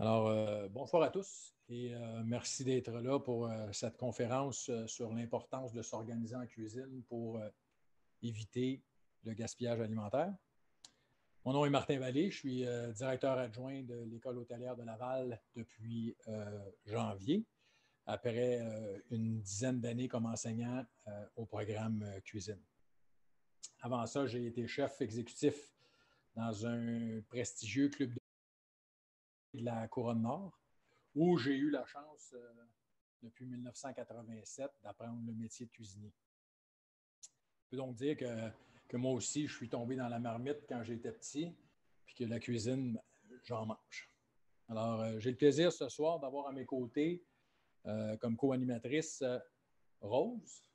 Bonsoir à tous et merci d'être là pour cette conférence sur l'importance de s'organiser en cuisine pour éviter le gaspillage alimentaire. Mon nom est Martin Vallée, je suis directeur adjoint de l'École hôtelière de Laval depuis janvier, après une dizaine d'années comme enseignant au programme cuisine. Avant ça, j'ai été chef exécutif dans un prestigieux club de la Couronne-Nord, où j'ai eu la chance, depuis 1987, d'apprendre le métier de cuisinier. Je peux donc dire que moi aussi, je suis tombé dans la marmite quand j'étais petit, puis que la cuisine, j'en mange. J'ai le plaisir ce soir d'avoir à mes côtés, comme co-animatrice, Rose,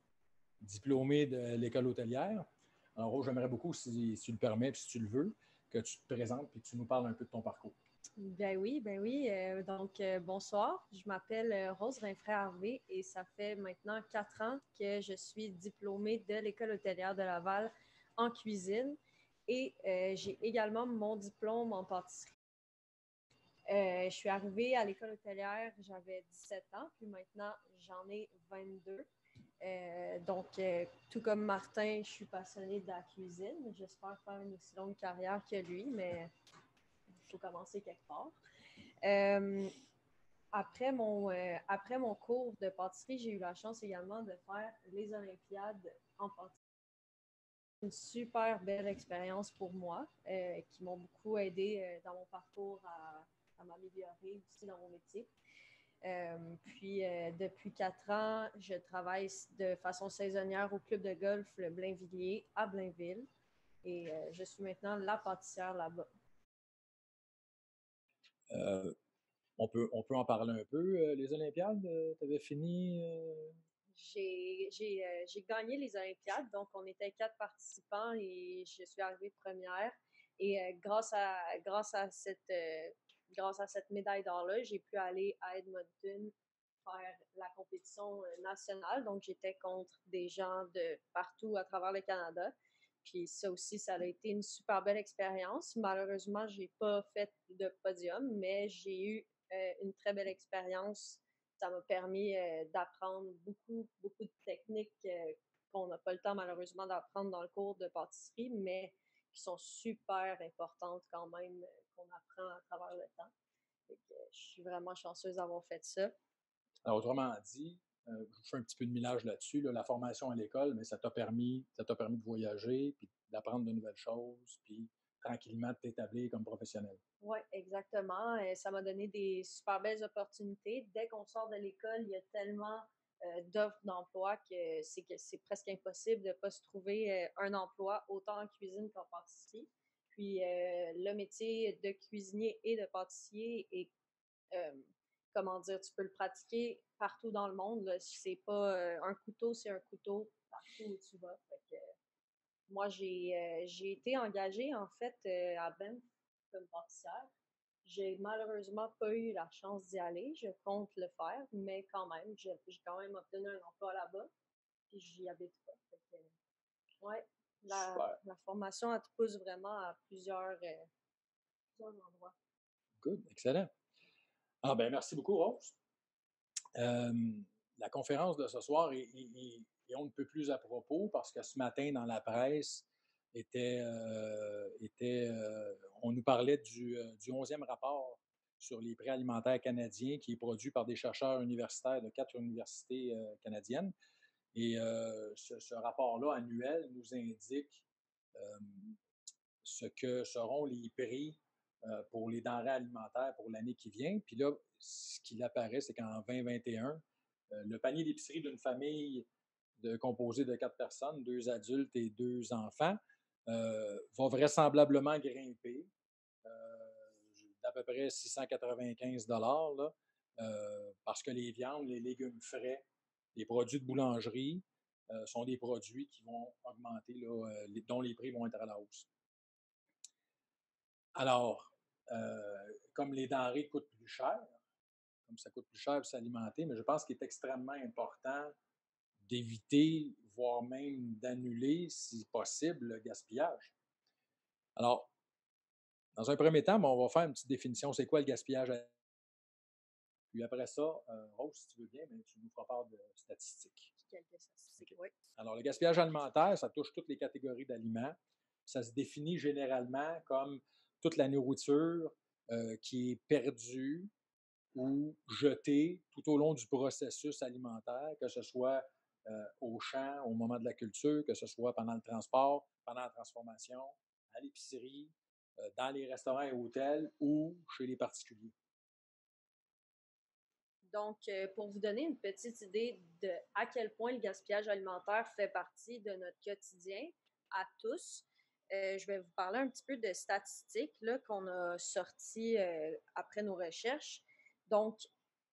diplômée de l'École hôtelière. Alors, Rose, j'aimerais beaucoup, si tu le permets, puis si tu le veux, que tu te présentes et que tu nous parles un peu de ton parcours. Ben oui. Bonsoir. Je m'appelle Rose Rinfray-Harvey et ça fait maintenant 4 ans que je suis diplômée de l'École hôtelière de Laval en cuisine et j'ai également mon diplôme en pâtisserie. Je suis arrivée à l'École hôtelière, j'avais 17 ans, puis maintenant j'en ai 22. Tout comme Martin, je suis passionnée de la cuisine. J'espère faire une aussi longue carrière que lui, mais il faut commencer quelque part. Euh, après mon cours de pâtisserie, j'ai eu la chance également de faire les Olympiades en pâtisserie. Une super belle expérience pour moi, qui m'ont beaucoup aidé dans mon parcours à m'améliorer aussi dans mon métier. Depuis 4 ans, je travaille de façon saisonnière au club de golf Le Blainvilliers à Blainville et je suis maintenant la pâtissière là-bas. On peut en parler un peu. Les Olympiades, tu avais fini? J'ai gagné les Olympiades, donc on était 4 participants et je suis arrivée première. Et grâce à cette médaille d'or-là, j'ai pu aller à Edmonton faire la compétition nationale. Donc j'étais contre des gens de partout à travers le Canada. Puis ça aussi, ça a été une super belle expérience. Malheureusement, j'ai pas fait de podium, mais j'ai eu une très belle expérience. Ça m'a permis d'apprendre beaucoup de techniques qu'on n'a pas le temps malheureusement d'apprendre dans le cours de pâtisserie, mais qui sont super importantes quand même, qu'on apprend à travers le temps. Je suis vraiment chanceuse d'avoir fait ça. Alors, autrement dit, je fais un petit peu de millage là-dessus, là, la formation à l'école, mais ça t'a permis de voyager, puis d'apprendre de nouvelles choses, puis tranquillement de t'établir comme professionnel. Oui, exactement. Ça m'a donné des super belles opportunités. Dès qu'on sort de l'école, il y a tellement d'offres d'emploi que c'est presque impossible de ne pas se trouver un emploi autant en cuisine qu'en pâtisserie. Puis le métier de cuisinier et de pâtissier est, euh, comment dire, tu peux le pratiquer partout dans le monde. Là. C'est pas un couteau, c'est un couteau partout où tu vas. Moi, j'ai été engagée en fait à Banff comme pâtissière. J'ai malheureusement pas eu la chance d'y aller. Je compte le faire, mais quand même, j'ai quand même obtenu un emploi là-bas. Puis j'y habite pas. Ouais, Super. la formation, elle te pousse vraiment à plusieurs endroits. Good. Excellent. Ah, ben, merci beaucoup, Rose. Euh, la conférence de ce soir est on ne peut plus à propos parce que ce matin, dans la presse, on nous parlait du 11e rapport sur les prix alimentaires canadiens qui est produit par des chercheurs universitaires de 4 universités canadiennes. Et ce rapport-là annuel nous indique euh, ce que seront les prix pour les denrées alimentaires pour l'année qui vient. Puis là, ce qu'il apparaît, c'est qu'en 2021, le panier d'épicerie d'une famille composée de 4 personnes, 2 adultes et 2 enfants, va vraisemblablement grimper d'à peu près 695 là, parce que les viandes, les légumes frais, les produits de boulangerie sont des produits qui vont augmenter, là, dont les prix vont être à la hausse. Alors, comme les denrées coûtent plus cher, comme ça coûte plus cher pour s'alimenter, mais je pense qu'il est extrêmement important d'éviter, voire même d'annuler, si possible, le gaspillage. Alors, dans un premier temps, on va faire une petite définition. C'est quoi le gaspillage Puis après ça, Rose, si tu veux bien, ben, tu nous feras part de statistiques. Quelques statistiques, OK. oui. Alors, le gaspillage alimentaire, ça touche toutes les catégories d'aliments. Ça se définit généralement comme toute la nourriture qui est perdue ou jetée tout au long du processus alimentaire, que ce soit au champ, au moment de la culture, que ce soit pendant le transport, pendant la transformation, à l'épicerie, dans les restaurants et hôtels ou chez les particuliers. Donc, pour vous donner une petite idée de à quel point le gaspillage alimentaire fait partie de notre quotidien à tous, je vais vous parler un petit peu de statistiques là, qu'on a sorties après nos recherches. Donc,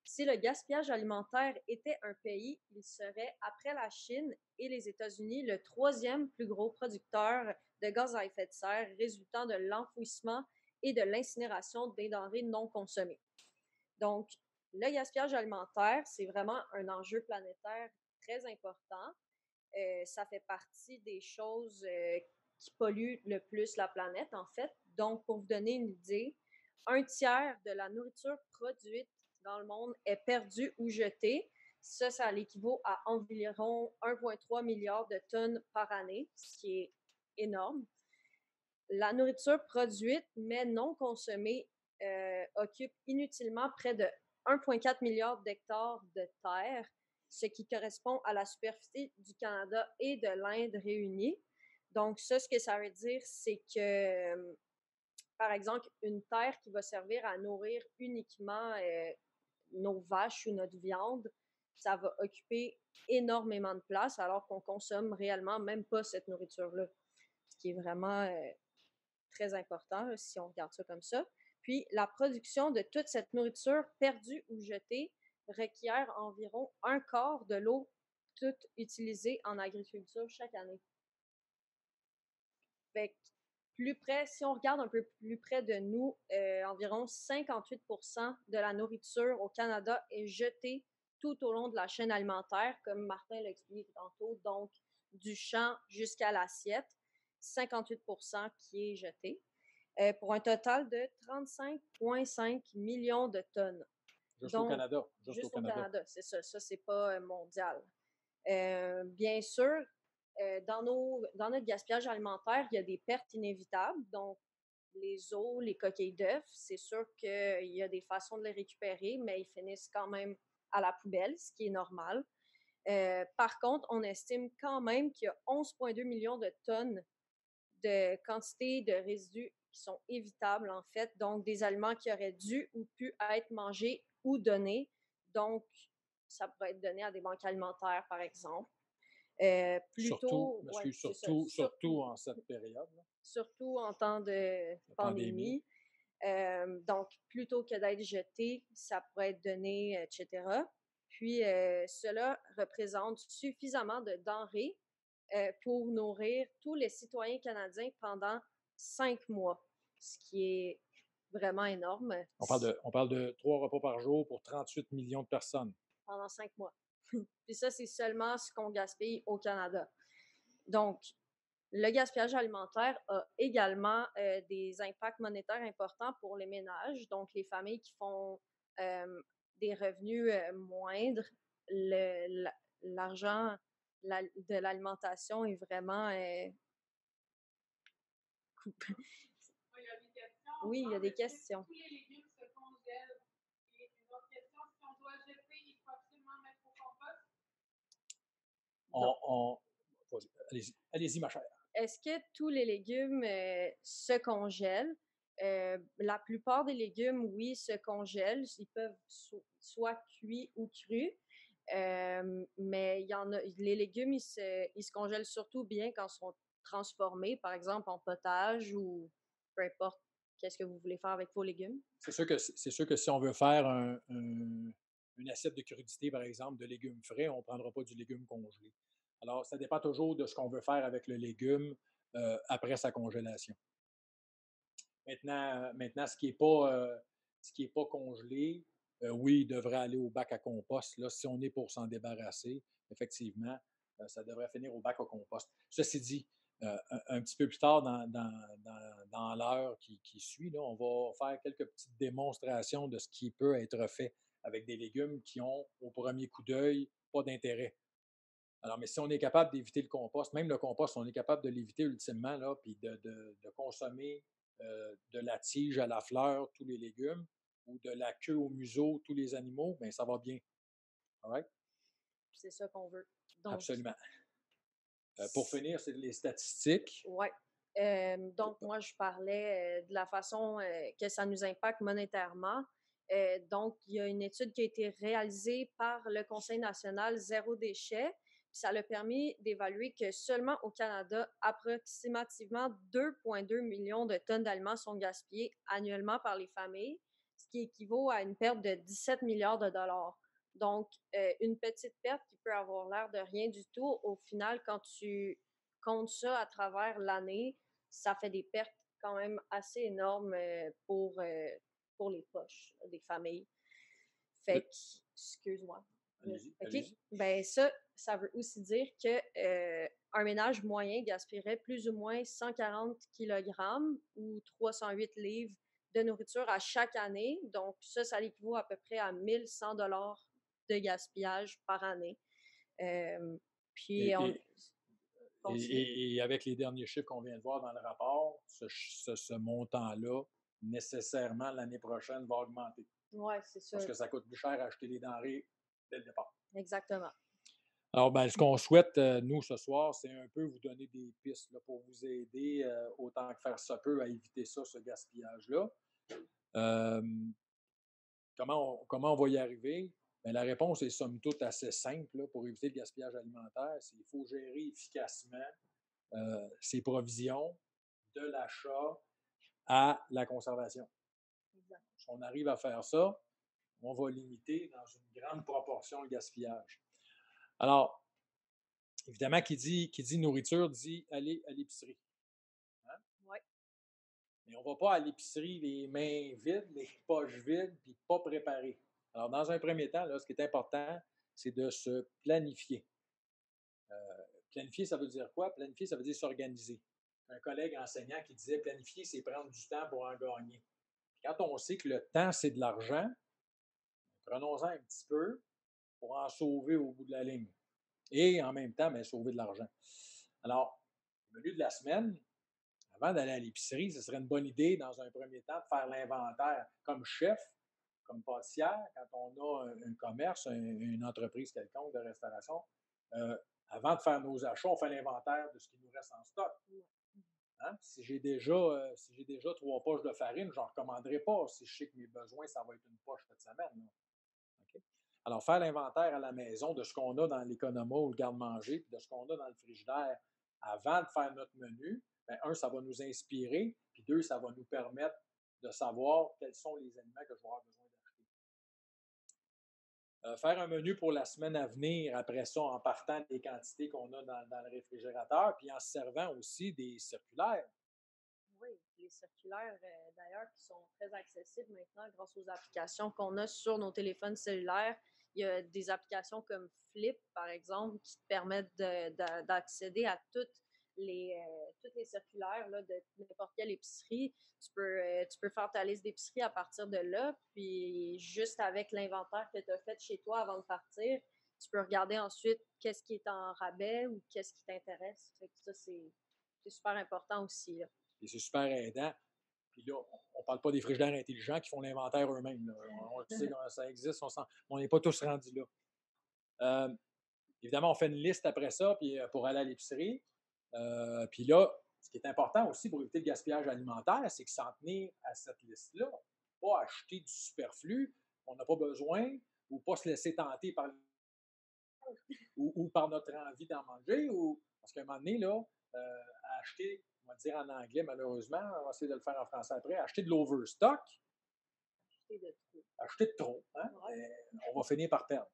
si le gaspillage alimentaire était un pays, il serait, après la Chine et les États-Unis, le troisième plus gros producteur de gaz à effet de serre résultant de l'enfouissement et de l'incinération des denrées non consommées. Donc, le gaspillage alimentaire, c'est vraiment un enjeu planétaire très important. Ça fait partie des choses qui polluent le plus la planète, en fait. Donc, pour vous donner une idée, un tiers de la nourriture produite dans le monde est perdue ou jetée. Ça l'équivaut à environ 1,3 milliard de tonnes par année, ce qui est énorme. La nourriture produite mais non consommée occupe inutilement près de 1,4 milliard d'hectares de terre, ce qui correspond à la superficie du Canada et de l'Inde réunies. Donc, ça, ce que ça veut dire, c'est que, par exemple, une terre qui va servir à nourrir uniquement nos vaches ou notre viande, ça va occuper énormément de place alors qu'on consomme réellement même pas cette nourriture-là, ce qui est vraiment très important là, si on regarde ça comme ça. Puis, la production de toute cette nourriture perdue ou jetée requiert environ un quart de l'eau toute utilisée en agriculture chaque année. Fait que plus près, si on regarde un peu plus près de nous, environ 58% de la nourriture au Canada est jetée tout au long de la chaîne alimentaire, comme Martin l'a expliqué tantôt, donc du champ jusqu'à l'assiette, 58% qui est jeté, pour un total de 35,5 millions de tonnes. Juste au Donc, Canada. juste au Canada, c'est ça. Ça, c'est pas mondial. Bien sûr, dans notre gaspillage alimentaire, il y a des pertes inévitables. Donc, les os, les coquilles d'œufs, c'est sûr qu'il y a des façons de les récupérer, mais ils finissent quand même à la poubelle, ce qui est normal. Par contre, on estime quand même qu'il y a 11,2 millions de tonnes de quantité de résidus qui sont évitables, en fait. Donc, des aliments qui auraient dû ou pu être mangés ou donnés. Donc, ça pourrait être donné à des banques alimentaires, par exemple. Surtout, Ouais, c'est ça, surtout en cette période. Là. surtout en temps de Pandémie. pandémie. Donc, plutôt que d'être jeté, ça pourrait être donné, etc. Puis, cela représente suffisamment de denrées pour nourrir tous les citoyens canadiens pendant 5 mois, ce qui est vraiment énorme. On parle de 3 repas par jour pour 38 millions de personnes. Pendant 5 mois. Puis ça, c'est seulement ce qu'on gaspille au Canada. Donc, le gaspillage alimentaire a également des impacts monétaires importants pour les ménages, donc les familles qui font des revenus moindres. L'argent de l'alimentation est vraiment coupé. Oui, il y a des questions. Tous les légumes se congèlent. Et une autre question, si on doit jeter, il faut absolument mettre au compost. Allez-y, ma chère. Est-ce que tous les légumes se congèlent? La plupart des légumes, oui, se congèlent. Ils peuvent soit cuits ou crus. Mais il y en a, les légumes, ils se congèlent surtout bien quand ils sont transformés, par exemple en potage ou peu importe qu'est-ce que vous voulez faire avec vos légumes. C'est sûr que si on veut faire une assiette de crudité, par exemple, de légumes frais, on ne prendra pas du légume congelé. Alors, ça dépend toujours de ce qu'on veut faire avec le légume après sa congélation. Maintenant ce qui n'est pas congelé, oui, il devrait aller au bac à compost. Là, si on est pour s'en débarrasser, effectivement, ça devrait finir au bac à compost. Ceci dit, un petit peu plus tard dans l'heure qui suit, là, on va faire quelques petites démonstrations de ce qui peut être fait avec des légumes qui ont, au premier coup d'œil, pas d'intérêt. Alors, mais si on est capable d'éviter le compost, même le compost, on est capable de l'éviter ultimement, là, puis de consommer de la tige à la fleur tous les légumes ou de la queue au museau tous les animaux, bien, ça va bien. All right? C'est ça qu'on veut. Donc, Absolument. Pour finir, c'est les statistiques. ouais. Donc, moi, je parlais de la façon que ça nous impacte monétairement. Donc, il y a une étude qui a été réalisée par le Conseil national zéro déchet. Puis ça a permis d'évaluer que seulement au Canada, approximativement 2,2 millions de tonnes d'aliments sont gaspillés annuellement par les familles, ce qui équivaut à une perte de 17 milliards de dollars. Donc, une petite perte qui peut avoir l'air de rien du tout, au final, quand tu comptes ça à travers l'année, ça fait des pertes quand même assez énormes pour les poches des familles. Fait que, excuse-moi. Allez-y, OK? allez-y. Ben ça veut aussi dire que un ménage moyen gaspillerait plus ou moins 140 kg ou 308 livres de nourriture à chaque année. Donc, ça l'équivaut à peu près à 1100 dollars de gaspillage par année. Puis, on Et, continue. et avec les derniers chiffres qu'on vient de voir dans le rapport, ce montant-là, nécessairement, l'année prochaine, va augmenter. Ouais, c'est ça. Parce que ça coûte plus cher à acheter les denrées dès le départ. Exactement. Alors, ben, ce qu'on souhaite, nous, ce soir, c'est un peu vous donner des pistes là, pour vous aider autant que faire se peut à éviter ça, ce gaspillage-là. Comment on va y arriver? Bien, la réponse est somme toute assez simple là, pour éviter le gaspillage alimentaire. C'est qu'il faut gérer efficacement ses provisions de l'achat à la conservation. Exact. Si on arrive à faire ça, on va limiter dans une grande proportion le gaspillage. Alors, évidemment, qui dit nourriture dit aller à l'épicerie. Hein? Ouais. Mais on ne va pas à l'épicerie les mains vides, les poches vides, puis pas préparées. Alors, dans un premier temps, là, ce qui est important, c'est de se planifier. Planifier, ça veut dire quoi? Planifier, ça veut dire s'organiser. Un collègue enseignant qui disait planifier, c'est prendre du temps pour en gagner. Puis quand on sait que le temps, c'est de l'argent, prenons-en un petit peu pour en sauver au bout de la ligne. Et en même temps, bien, sauver de l'argent. Alors, le menu de la semaine, avant d'aller à l'épicerie, ce serait une bonne idée, dans un premier temps, de faire l'inventaire comme chef, comme pâtissière, quand on a un commerce, une entreprise quelconque de restauration. Avant de faire nos achats, on fait l'inventaire de ce qui nous reste en stock. Hein? Si j'ai déjà 3 poches de farine, je n'en recommanderai pas si je sais que mes besoins, ça va être une poche cette semaine. Okay? Alors, faire l'inventaire à la maison de ce qu'on a dans l'économo ou le garde-manger, puis de ce qu'on a dans le frigidaire avant de faire notre menu, bien, un, ça va nous inspirer, puis deux, ça va nous permettre de savoir quels sont les aliments que je vais avoir besoin d'acheter. Faire un menu pour la semaine à venir, après ça, en partant des quantités qu'on a dans le réfrigérateur, puis en se servant aussi des circulaires. Oui, les circulaires, d'ailleurs, qui sont très accessibles maintenant grâce aux applications qu'on a sur nos téléphones cellulaires. Il y a des applications comme Flip, par exemple, qui te permettent d'accéder à toutes les circulaires là, de n'importe quelle épicerie. Tu peux faire ta liste d'épicerie à partir de là, puis juste avec l'inventaire que tu as fait chez toi avant de partir, tu peux regarder ensuite qu'est-ce qui est en rabais ou qu'est-ce qui t'intéresse. Fait que ça, c'est super important aussi, là. Et c'est super aidant. Puis là, on ne parle pas des frigidaires intelligents qui font l'inventaire eux-mêmes. On sait que ça existe, on n'est pas tous rendus là. Évidemment, on fait une liste après ça puis, pour aller à l'épicerie. Puis là, ce qui est important aussi pour éviter le gaspillage alimentaire, c'est que s'en tenir à cette liste-là. Pas acheter du superflu qu'on n'a pas besoin ou pas se laisser tenter par ou par notre envie d'en manger. Parce qu'à un moment donné, là, acheter, on va dire en anglais, malheureusement, on va essayer de le faire en français après, acheter de l'overstock, acheter de trop, hein? On va finir par perdre.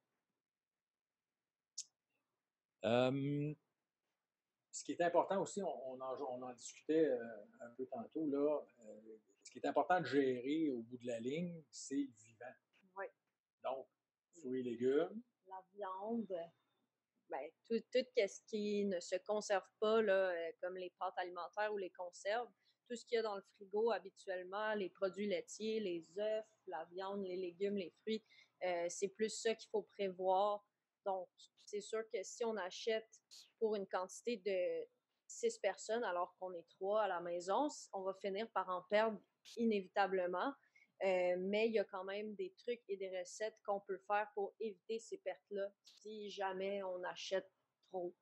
Ce qui est important aussi, on en discutait un peu tantôt, là, ce qui est important de gérer au bout de la ligne, c'est le vivant. Oui. Donc, fruits et légumes. La viande, ben, tout ce qui ne se conserve pas, là, comme les pâtes alimentaires ou les conserves, tout ce qu'il y a dans le frigo habituellement, les produits laitiers, les œufs, la viande, les légumes, les fruits, c'est plus ça qu'il faut prévoir. Donc, c'est sûr que si on achète pour une quantité de 6 personnes alors qu'on est 3 à la maison, on va finir par en perdre inévitablement. Mais il y a quand même des trucs et des recettes qu'on peut faire pour éviter ces pertes-là si jamais on achète trop,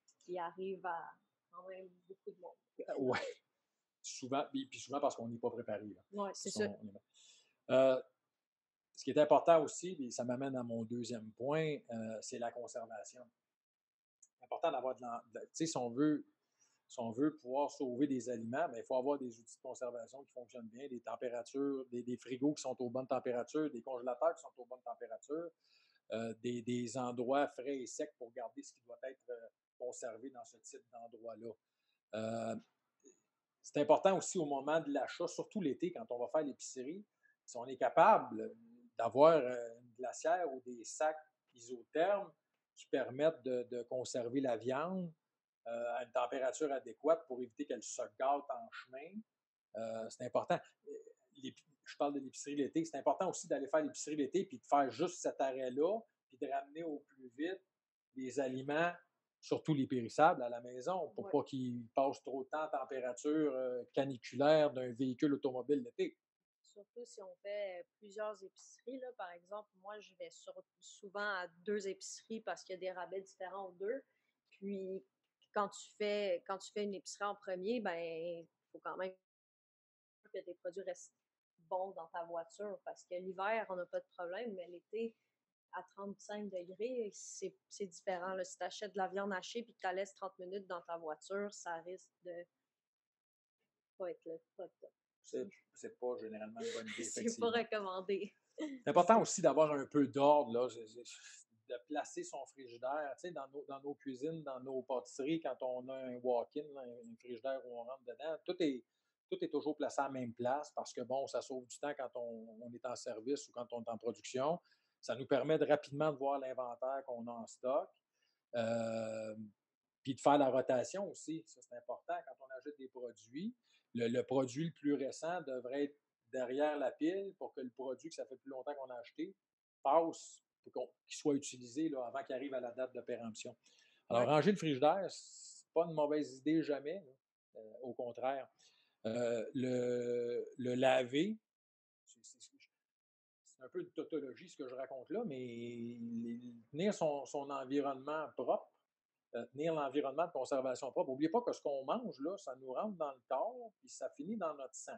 ce qui arrive à quand même beaucoup de monde. Oui, souvent, puis souvent parce qu'on n'est pas préparé. Oui, c'est ça. Ce qui est important aussi, et ça m'amène à mon deuxième point, c'est la conservation. C'est important d'avoir tu sais, si on veut pouvoir sauver des aliments, il faut avoir des outils de conservation qui fonctionnent bien, des températures, des frigos qui sont aux bonnes températures, des congélateurs qui sont aux bonnes températures, des endroits frais et secs pour garder ce qui doit être conservé dans ce type d'endroit-là. C'est important aussi au moment de l'achat, surtout l'été, quand on va faire l'épicerie, si on est capable d'avoir une glacière ou des sacs isothermes qui permettent de conserver la viande à une température adéquate pour éviter qu'elle se gâte en chemin. C'est important. Je parle de l'épicerie l'été. C'est important aussi d'aller faire l'épicerie l'été puis de faire juste cet arrêt-là puis de ramener au plus vite les aliments, surtout les périssables, à la maison pour pas qu'ils passent trop de temps en température caniculaire d'un véhicule automobile l'été. Surtout si on fait plusieurs épiceries, là, par exemple, moi, je vais souvent à 2 épiceries parce qu'il y a des rabais différents aux 2. Puis, quand tu fais une épicerie en premier, ben, il faut quand même que tes produits restent bons dans ta voiture parce que l'hiver, on n'a pas de problème, mais l'été, à 35 degrés, c'est différent. Là. Si tu achètes de la viande hachée et que tu la laisses 30 minutes dans ta voiture, ça risque de pas être le top. C'est pas généralement une bonne idée. C'est pas recommandé. C'est important aussi d'avoir un peu d'ordre, là, de placer son frigidaire. Tu sais, dans nos cuisines, dans nos pâtisseries, quand on a un walk-in, un frigidaire où on rentre dedans, tout est toujours placé à la même place parce que, bon, ça sauve du temps quand on est en service ou quand on est en production. Ça nous permet de rapidement de voir l'inventaire qu'on a en stock. Puis de faire la rotation aussi. Ça, c'est important quand on achète des produits. Le produit le plus récent devrait être derrière la pile pour que le produit que ça fait plus longtemps qu'on a acheté passe, pour qu'il soit utilisé là, avant qu'il arrive à la date de péremption. Alors, ranger le frigidaire, c'est pas une mauvaise idée jamais. Au contraire. Le laver, c'est un peu de tautologie ce que je raconte là, mais tenir son environnement propre, tenir l'environnement de conservation propre. N'oubliez pas que ce qu'on mange, là, ça nous rentre dans le corps, puis ça finit dans notre sang.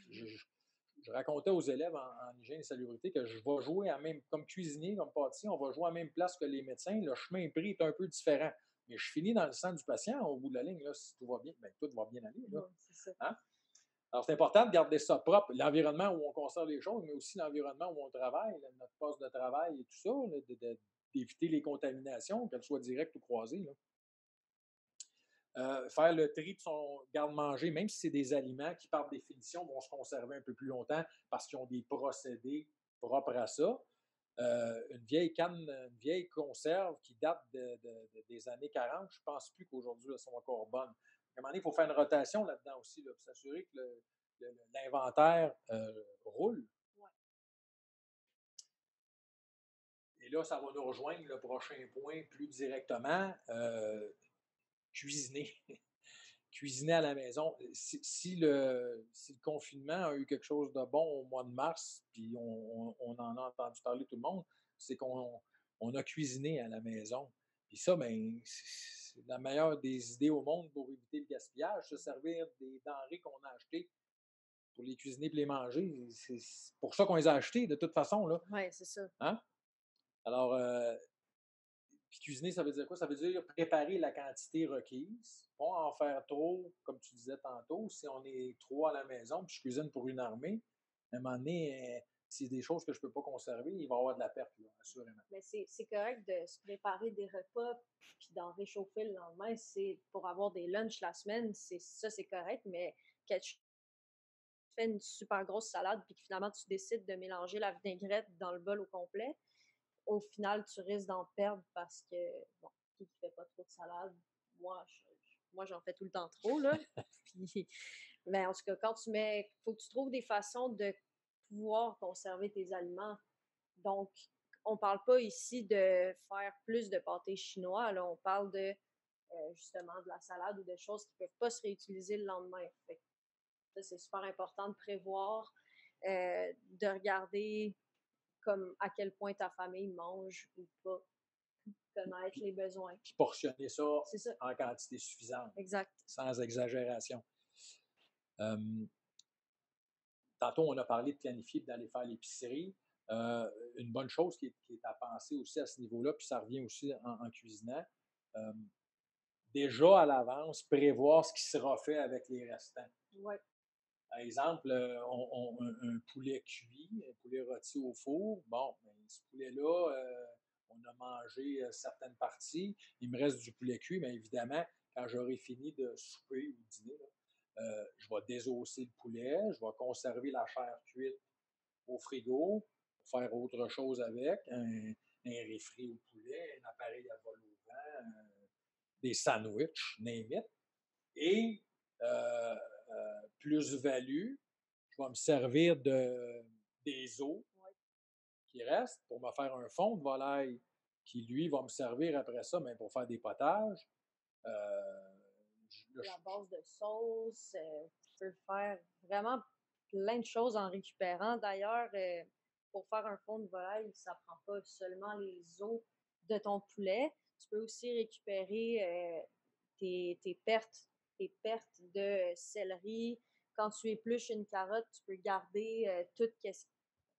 Je racontais aux élèves en hygiène et salubrité que je vais jouer comme cuisinier, comme pâtissier, on va jouer à la même place que les médecins. Le chemin pris est un peu différent. Mais je finis dans le sang du patient au bout de la ligne. Là, si tout va bien, bien, tout va bien aller. Là. C'est ça. Hein? Alors, c'est important de garder ça propre, l'environnement où on conserve les choses, mais aussi l'environnement où on travaille, notre poste de travail et tout ça, là, d'éviter les contaminations, qu'elles soient directes ou croisées. Faire le tri de son garde-manger, même si c'est des aliments qui, par définition, vont se conserver un peu plus longtemps parce qu'ils ont des procédés propres à ça. Une vieille conserve qui date des années 40, je ne pense plus qu'aujourd'hui, elles sont encore bonnes. À un moment donné, il faut faire une rotation là-dedans aussi, là, pour s'assurer que l'inventaire roule. Ouais. Et là, ça va nous rejoindre le prochain point plus directement. Cuisiner. Cuisiner à la maison. Si le confinement a eu quelque chose de bon au mois de mars, puis on en a entendu parler tout le monde, c'est qu'on a cuisiné à la maison. Puis ça, ben, c'est la meilleure des idées au monde pour éviter le gaspillage, se servir des denrées qu'on a achetées pour les cuisiner et les manger. C'est pour ça qu'on les a achetées, de toute façon. Oui, c'est ça. Hein? Alors, puis cuisiner, ça veut dire quoi? Ça veut dire préparer la quantité requise. Pas en faire trop, comme tu disais tantôt. Si on est 3 à la maison, puis je cuisine pour une armée, à un moment donné, c'est des choses que je ne peux pas conserver, il va y avoir de la perte, là, assurément. Mais c'est correct de se préparer des repas puis d'en réchauffer le lendemain. C'est pour avoir des lunchs la semaine, c'est correct, mais quand tu fais une super grosse salade puis que finalement tu décides de mélanger la vinaigrette dans le bol au complet, au final, tu risques d'en perdre parce que, bon, qui ne fait pas trop de salade? Moi, j'en fais tout le temps trop, là. Puis, Mais en tout cas, quand faut que tu trouves des façons de pouvoir conserver tes aliments. Donc, on parle pas ici de faire plus de pâté chinois, là, on parle de justement de la salade ou de choses qui peuvent pas se réutiliser le lendemain. Fait que ça, c'est super important de prévoir, de regarder comme à quel point ta famille mange ou pas, connaître les besoins. Puis portionner ça C'est ça, en quantité suffisante, exact. sans exagération. Euh, Tantôt, on a parlé de planifier et d'aller faire l'épicerie. Une bonne chose qui est à penser aussi à ce niveau-là, puis ça revient aussi en cuisinant, euh, déjà à l'avance, prévoir ce qui sera fait avec les restants. Ouais. Par exemple, un poulet cuit, un poulet rôti au four, bon, ben, ce poulet-là, on a mangé certaines parties, il me reste du poulet cuit, mais évidemment, quand j'aurai fini de souper ou de dîner, là, je vais désosser le poulet, je vais conserver la chair cuite au frigo, faire autre chose avec, un réfri au poulet, un appareil à vol au vent, des sandwichs, name it. Et plus-value, je vais me servir des os qui restent pour me faire un fond de volaille qui, lui, va me servir après ça mais pour faire des potages. La base de sauce, tu peux faire vraiment plein de choses en récupérant. D'ailleurs, pour faire un fond de volaille, ça prend pas seulement les os de ton poulet. Tu peux aussi récupérer tes pertes de céleri. Quand tu épluches une carotte, tu peux garder tout ce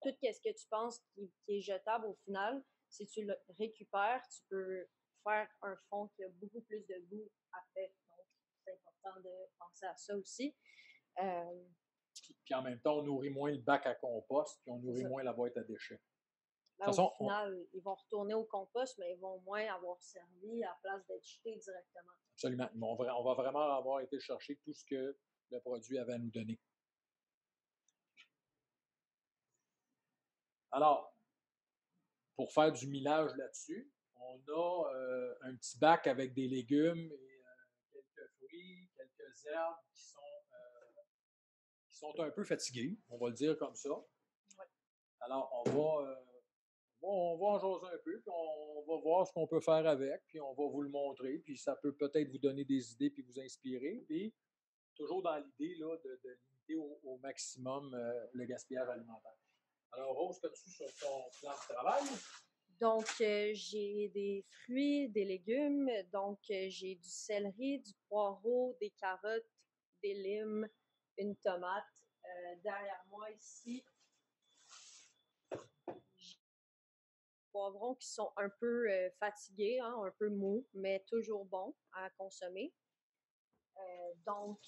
que tu penses qui est jetable au final. Si tu le récupères, tu peux faire un fond qui a beaucoup plus de goût après. Donc, c'est important de penser à ça aussi. Puis en même temps, on nourrit moins le bac à compost, puis on nourrit moins la boîte à déchets. Là, De toute façon, au final, ils vont retourner au compost, mais ils vont moins avoir servi à la place d'être jetés directement. absolument. On va vraiment avoir été chercher tout ce que le produit avait à nous donner. Alors, pour faire du millage là-dessus, on a un petit bac avec des légumes et quelques fruits, quelques herbes qui sont un peu fatigués, on va le dire comme ça. Ouais. Alors, on va en jaser un peu, puis on va voir ce qu'on peut faire avec, puis on va vous le montrer, puis ça peut peut-être vous donner des idées, puis vous inspirer, puis toujours dans l'idée là, de limiter au maximum le gaspillage alimentaire. Alors, Rose, qu'as-tu sur ton plan de travail? Donc, j'ai des fruits, des légumes. Donc, j'ai du céleri, du poireau, des carottes, des limes, une tomate. Derrière moi ici, j'ai des poivrons qui sont un peu fatigués, hein, un peu mous, mais toujours bons à consommer. Donc,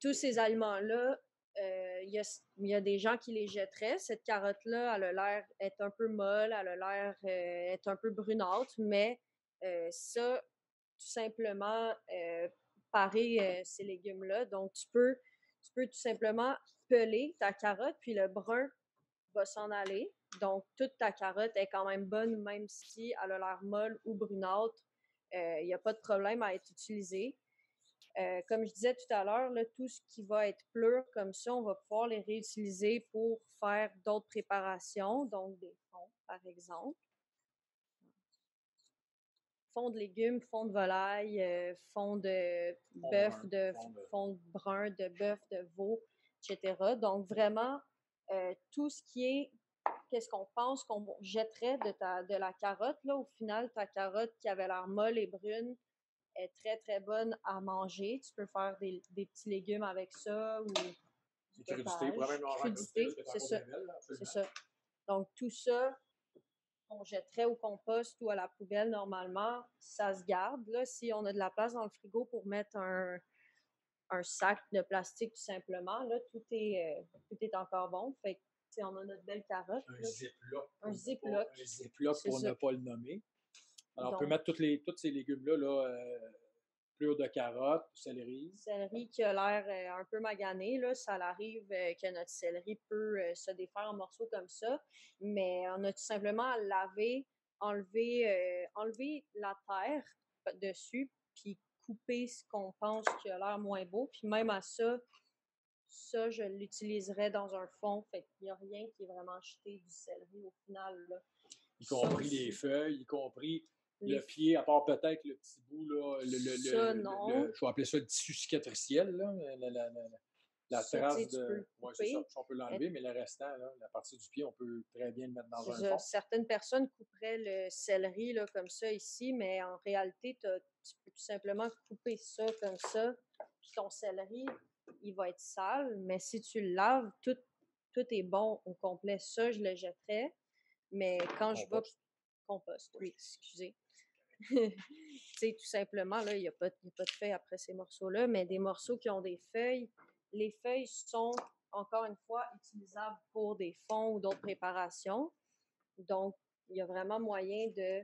tous ces aliments-là, il y a des gens qui les jetteraient. Cette carotte-là, elle a l'air est un peu molle, elle a l'air est un peu brunâtre, mais ça, tout simplement, parer ces légumes-là. Donc, tu peux tout simplement peler ta carotte, puis le brun va s'en aller. Donc, toute ta carotte est quand même bonne, même si elle a l'air molle ou brunâtre. Il n'y a pas de problème à être utilisée. Comme je disais tout à l'heure, tout ce qui va être pleur comme ça, on va pouvoir les réutiliser pour faire d'autres préparations, donc des fonds, par exemple. Fond de légumes, fond de volaille, fond de bœuf, fond de brun, de bœuf, de veau, etc. Donc, vraiment, tout ce qui est, qu'est-ce qu'on pense qu'on jetterait de la carotte, là, au final, ta carotte qui avait l'air molle et brune, est très, très bonne à manger. Tu peux faire des petits légumes avec ça ou du Crudité, crudité, c'est ça. C'est ça. Donc, tout ça, on jetterait au compost ou à la poubelle normalement, ça se garde. Là, si on a de la place dans le frigo pour mettre un sac de plastique tout simplement, là, tout est encore bon. Fait que, on a notre belle carotte. Un ziploc pour ne pas le nommer. Alors, donc, on peut mettre tous ces légumes-là, plure de carottes, céleri. Céleri qui a l'air un peu magané, là, ça arrive que notre céleri peut se défaire en morceaux comme ça, mais on a tout simplement à laver, enlever la terre dessus, puis couper ce qu'on pense qui a l'air moins beau, puis même à ça, ça, je l'utiliserais dans un fond. Fait qu'il n'y a rien qui est vraiment acheté du céleri au final, là. Y Ça compris les aussi. feuilles, y compris Les le pied, à part peut-être le petit bout, là, Ça, non. je vais appeler ça le tissu cicatriciel, là, la Ça, tu sais, trace tu peux de. le Oui, c'est ça, couper. ça, on peut Mais l'enlever, mais le restant, là, la partie du pied, on peut très bien le mettre dans c'est un ça. fond. Certaines personnes couperaient le céleri là, comme ça ici, mais en réalité, tu peux tout simplement couper ça comme ça. Puis ton céleri, il va être sale, mais si tu le laves, tout est bon au complet. Ça, je le jetterais. Mais quand je vais Compost. compost, oui, excusez. Tu sais, tout simplement, là, il n'y a pas de feuilles après ces morceaux-là, mais des morceaux qui ont des feuilles, les feuilles sont, encore une fois, utilisables pour des fonds ou d'autres préparations. Donc, il y a vraiment moyen de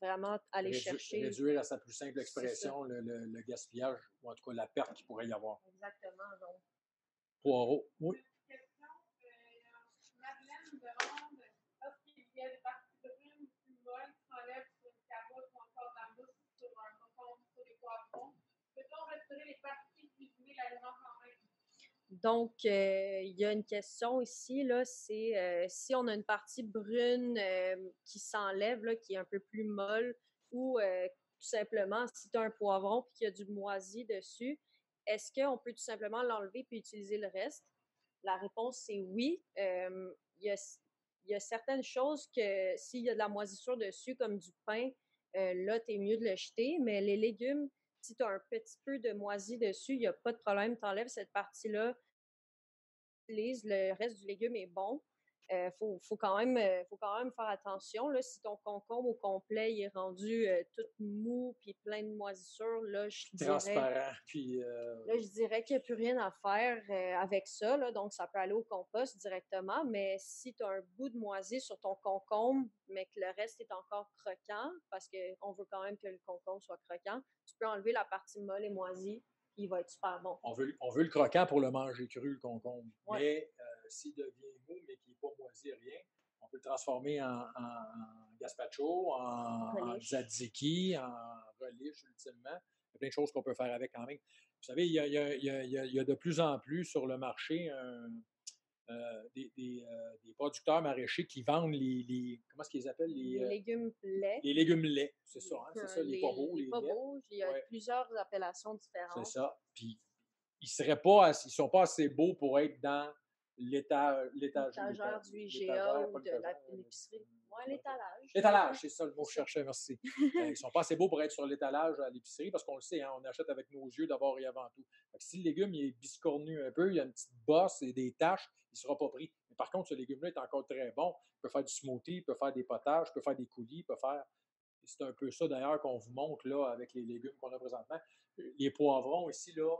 vraiment aller chercher. Réduire à sa plus simple C'est ça, expression le gaspillage, ou en tout cas la perte qu'il pourrait y avoir. exactement. Donc, Poireaux, oui. Une question, Madeleine demande est-ce qu'il y a des parties brunes ou plus molles qui s'enlèvent sur une carotte ou encore dans la mousse sur un concombre sur des poivrons? Peut-on retirer les parties et cuisiner l'aliment quand même? Donc, il y a une question ici, là, c'est si on a une partie brune qui s'enlève, là, qui est un peu plus molle, ou tout simplement, si tu as un poivron et qu'il y a du moisi dessus, est-ce qu'on peut tout simplement l'enlever puis utiliser le reste? La réponse, c'est oui. Il y a certaines choses que s'il y a de la moisissure dessus, comme du pain, là, tu es mieux de le jeter, mais les légumes, si tu as un petit peu de moisi dessus, il n'y a pas de problème, tu enlèves cette partie-là, le reste du légume est bon. Faut quand même faire attention. Là, si ton concombre au complet il est rendu tout mou puis plein de moisissures, Transparent, puis je dirais qu'il n'y a plus rien à faire avec ça. Là, donc, ça peut aller au compost directement. Mais si tu as un bout de moisi sur ton concombre, mais que le reste est encore croquant, parce qu'on veut quand même que le concombre soit croquant, tu peux enlever la partie molle et moisie, puis il va être super bon. on veut le croquant pour le manger cru, le concombre. Ouais. Mais s'il devient mou, mais qu'il n'est pas moisi, rien, on peut le transformer en gazpacho, en tzatziki, en relish, ultimement. Il y a plein de choses qu'on peut faire avec quand même. Vous savez, il y a de plus en plus sur le marché des producteurs maraîchers qui vendent comment est-ce qu'ils appellent? Les légumes laits. Les légumes laits, c'est ça, hein? C'est ça, les pas beaux, Les les pas laits. beaux, il y a Ouais, plusieurs appellations c'est différentes. ça. Puis ils sont pas assez beaux pour être dans L'étagère du IGA ou de l'épicerie. Ouais, l'étalage. L'étalage, c'est ça le mot que je cherchais, merci. Ils sont pas assez beaux pour être sur l'étalage à l'épicerie parce qu'on le sait, hein, on achète avec nos yeux d'abord et avant tout. Fait que si le légume il est biscornu un peu, il y a une petite bosse et des taches, il ne sera pas pris. Mais par contre, ce légume-là est encore très bon. Il peut faire du smoothie, il peut faire des potages, il peut faire des coulis, il peut faire. C'est un peu ça d'ailleurs qu'on vous montre là avec les légumes qu'on a présentement. Les poivrons ici, là,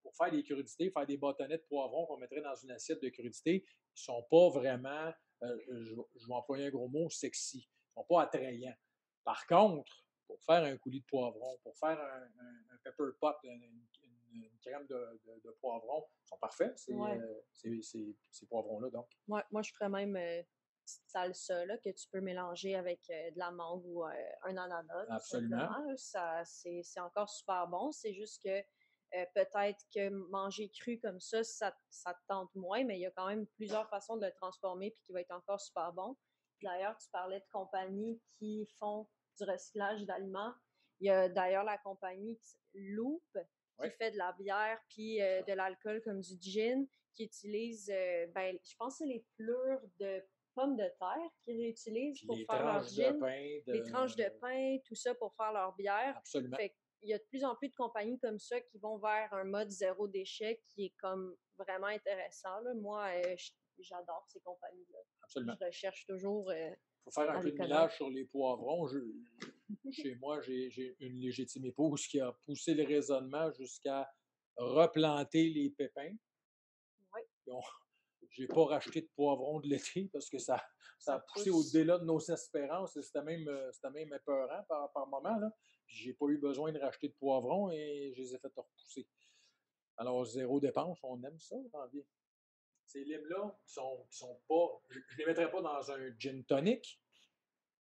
pour faire des crudités, faire des bâtonnets de poivrons qu'on mettrait dans une assiette de crudité, ils ne sont pas vraiment, je vais employer un gros mot, sexy. Ils ne sont pas attrayants. Par contre, pour faire un coulis de poivron, pour faire un pepper pot, une crème de poivron, ils sont parfaits, ces poivrons-là. Donc. Moi, je ferais même petite salsa là, que tu peux mélanger avec de la mangue ou un ananas. Absolument. C'est encore super bon. C'est juste que peut-être que manger cru comme ça te tente moins, mais il y a quand même plusieurs façons de le transformer puis qui va être encore super bon. D'ailleurs, tu parlais de compagnies qui font du recyclage d'aliments. Il y a d'ailleurs la compagnie Loop qui fait de la bière puis de l'alcool comme du gin, qui utilise, je pense que c'est les plures de pommes de terre qu'ils réutilisent pour faire leur gin. Les tranches de pain, tout ça pour faire leur bière. Absolument. Fait il y a de plus en plus de compagnies comme ça qui vont vers un mode zéro déchet qui est comme vraiment intéressant. Là. Moi, j'adore ces compagnies-là. Absolument. Je recherche toujours. Faut faire un peu de millage sur les poivrons. Chez moi, j'ai une légitime épouse qui a poussé le raisonnement jusqu'à replanter les pépins. Oui. Je n'ai pas racheté de poivrons de l'été parce que ça a poussé au-delà de nos espérances. C'était même épeurant par moment. Là. Je n'ai pas eu besoin de racheter de poivrons et je les ai fait repousser. Alors, zéro dépense, on aime ça, tant bien. Ces limes-là, qui sont pas. Je ne les mettrais pas dans un gin tonic.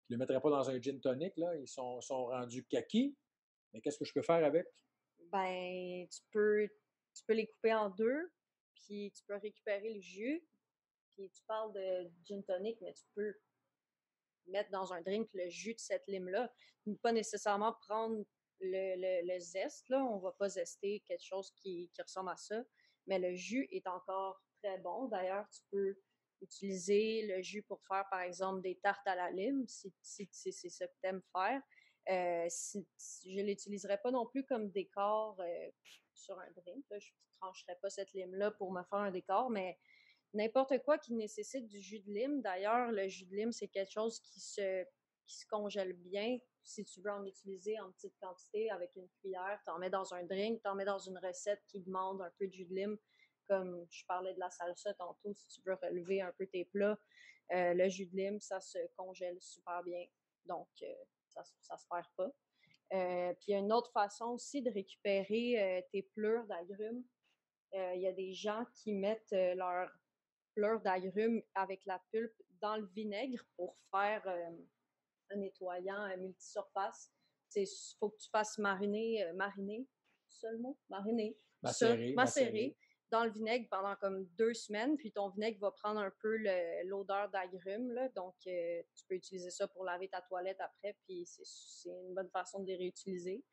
Je ne les mettrais pas dans un gin tonic, là. Ils sont rendus kaki. Mais qu'est-ce que je peux faire avec? Tu peux les couper en deux, puis tu peux récupérer le jus. Puis tu parles de gin tonic, mais tu peux mettre dans un drink le jus de cette lime-là. Pas nécessairement prendre le zeste, là. On va pas zester quelque chose qui ressemble à ça, mais le jus est encore très bon. D'ailleurs, tu peux utiliser le jus pour faire, par exemple, des tartes à la lime, si c'est ce que tu aimes faire. Je ne l'utiliserai pas non plus comme décor sur un drink. Là. Je ne trancherai pas cette lime-là pour me faire un décor, mais n'importe quoi qui nécessite du jus de lime. D'ailleurs, le jus de lime, c'est quelque chose qui se congèle bien. Si tu veux en utiliser en petite quantité avec une cuillère, tu en mets dans un drink, tu en mets dans une recette qui demande un peu de jus de lime. Comme je parlais de la salsa tantôt, si tu veux relever un peu tes plats, le jus de lime, ça se congèle super bien. Donc, ça ne se perd pas. Puis, il y a une autre façon aussi de récupérer tes pleurs d'agrumes. Il y a des gens qui mettent leur pleurs d'agrumes avec la pulpe dans le vinaigre pour faire un nettoyant multisurface. Il faut que tu fasses mariner, seul mot, mariner, macérer dans le vinaigre pendant comme 2 semaines, puis ton vinaigre va prendre un peu l'odeur d'agrumes, là, donc tu peux utiliser ça pour laver ta toilette après, puis c'est une bonne façon de les réutiliser.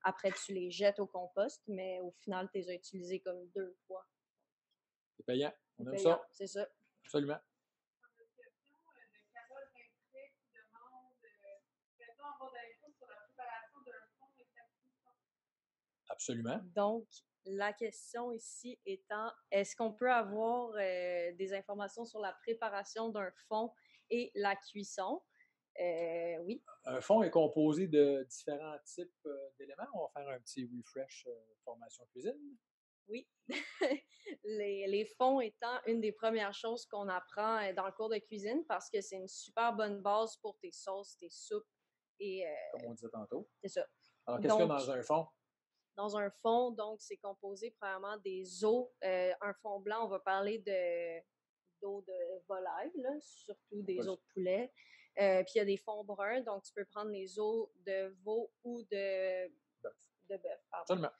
Après, tu les jettes au compost, mais au final, tu les as utilisés comme 2 fois. C'est payant. On aime ça. C'est ça. Absolument. Absolument. Donc, la question ici étant, est-ce qu'on peut avoir des informations sur la préparation d'un fond et la cuisson? Oui. Un fond est composé de différents types d'éléments. On va faire un petit refresh formation cuisine. Oui. les fonds étant une des premières choses qu'on apprend dans le cours de cuisine parce que c'est une super bonne base pour tes sauces, tes soupes et... comme on disait tantôt. C'est ça. Alors, qu'est-ce qu'il y a dans un fond? Dans un fond, donc, c'est composé premièrement des os. Un fond blanc, on va parler d'eau de volaille, là, surtout des os de poulet. Puis il y a des fonds bruns, donc tu peux prendre les os de veau ou de bœuf. Absolument.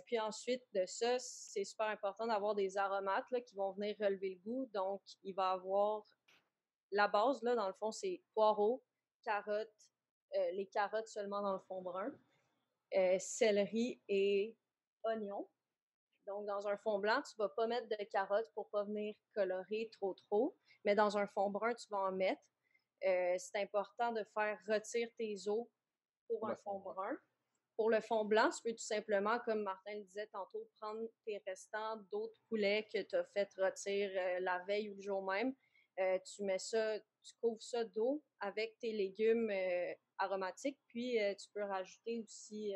Puis ensuite de ça, c'est super important d'avoir des aromates là, qui vont venir relever le goût. Donc, il va avoir la base, là, dans le fond, c'est poireaux, carottes, les carottes seulement dans le fond brun. Céleri et oignon. Donc, dans un fond blanc, tu ne vas pas mettre de carottes pour ne pas venir colorer trop, mais dans un fond brun, tu vas en mettre. C'est important de faire rôtir tes os pour un fond brun. Pour le fond blanc, tu peux tout simplement, comme Martin le disait tantôt, prendre tes restants d'eau de poulet que tu as fait rôtir la veille ou le jour même. Tu mets ça, tu couvres ça d'eau avec tes légumes aromatiques, puis tu peux rajouter aussi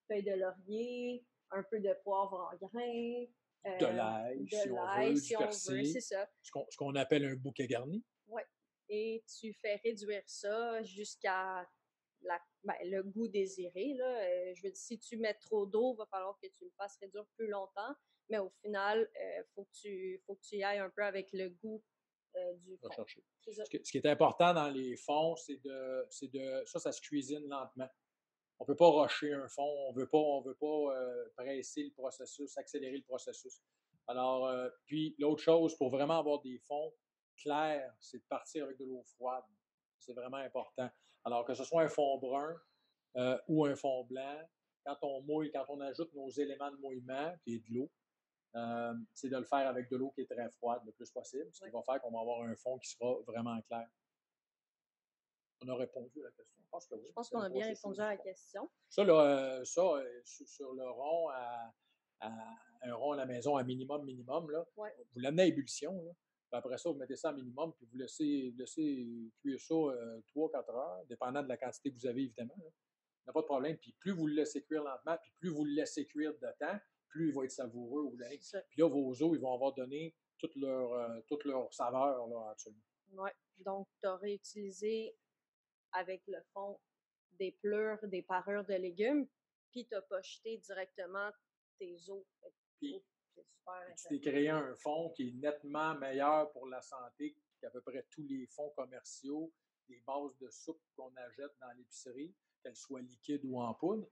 feuilles de laurier, un peu de poivre en grains, de l'ail, si on veut, du persil, c'est ça. Ce qu'on appelle un bouquet garni. Oui. Et tu fais réduire ça jusqu'à le goût désiré. Là. Je veux dire, si tu mets trop d'eau, il va falloir que tu le fasses réduire plus longtemps. Mais au final, faut que tu y ailles un peu avec le goût du fond. Ce qui est important dans les fonds, c'est de ça se cuisine lentement. On ne peut pas rusher un fond, on veut pas presser le processus, accélérer le processus. Alors, puis l'autre chose, pour vraiment avoir des fonds clairs, c'est de partir avec de l'eau froide. C'est vraiment important. Alors, que ce soit un fond brun ou un fond blanc, quand on ajoute nos éléments de mouillement, qui est de l'eau, c'est de le faire avec de l'eau qui est très froide le plus possible, ce qui va faire qu'on va avoir un fond qui sera vraiment clair. On a répondu à la question. Je pense que oui. Je pense qu'on a bien répondu à la question. Ça, là, sur le rond, un rond à la maison à minimum, là, vous l'amenez à ébullition. Là. Puis après ça, vous mettez ça à minimum, puis vous laissez cuire ça 3-4 heures, dépendant de la quantité que vous avez, évidemment. Là. Il n'y a pas de problème. Puis plus vous le laissez cuire lentement, puis plus vous le laissez cuire de temps, plus il va être savoureux au lait. Puis là, vos os, ils vont avoir donné toute leur saveur, là, absolument. Oui. Donc, tu aurais utilisé avec le fond des pleurs, des parures de légumes, puis tu n'as pas jeté directement tes os. Puis, tu t'es créé un fond qui est nettement meilleur pour la santé qu'à peu près tous les fonds commerciaux, les bases de soupe qu'on achète dans l'épicerie, qu'elles soient liquides ou en poudre.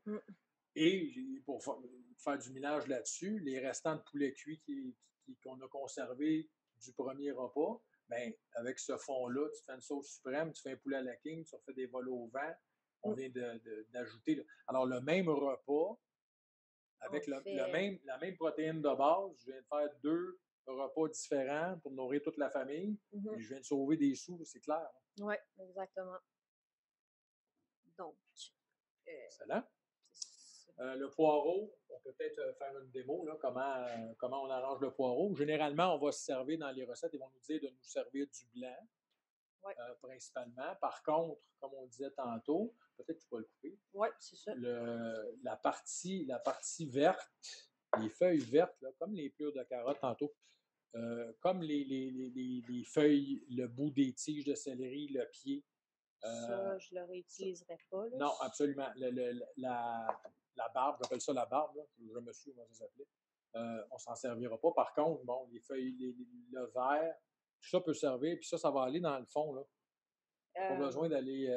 Et pour faire du ménage là-dessus, les restants de poulet cuit qui qu'on a conservé du premier repas, bien, avec ce fond-là, tu fais une sauce suprême, tu fais un poulet à la king, tu refais des vols au vent, on vient d'ajouter. Alors, le même repas, avec la même protéine de base, je viens de faire 2 repas différents pour nourrir toute la famille. Et je viens de sauver des sous, c'est clair. Oui, exactement. Donc, Excellent. Le poireau, on peut peut-être faire une démo, là, comment on arrange le poireau. Généralement, on va se servir dans les recettes, ils vont nous dire de nous servir du blanc, principalement. Par contre, comme on disait tantôt, peut-être que tu peux le couper. Oui, c'est ça. La partie verte, les feuilles vertes, là, comme les plures de carottes tantôt, comme les feuilles, le bout des tiges de céleri, le pied. Ça, je ne le réutiliserai pas. Là. Non, absolument. La barbe, j'appelle ça la barbe, là, je me souviens comment ça s'appelait. On ne s'en servira pas. Par contre, bon, les feuilles, le vert, tout ça peut servir, puis ça va aller dans le fond. Là. Pas besoin d'aller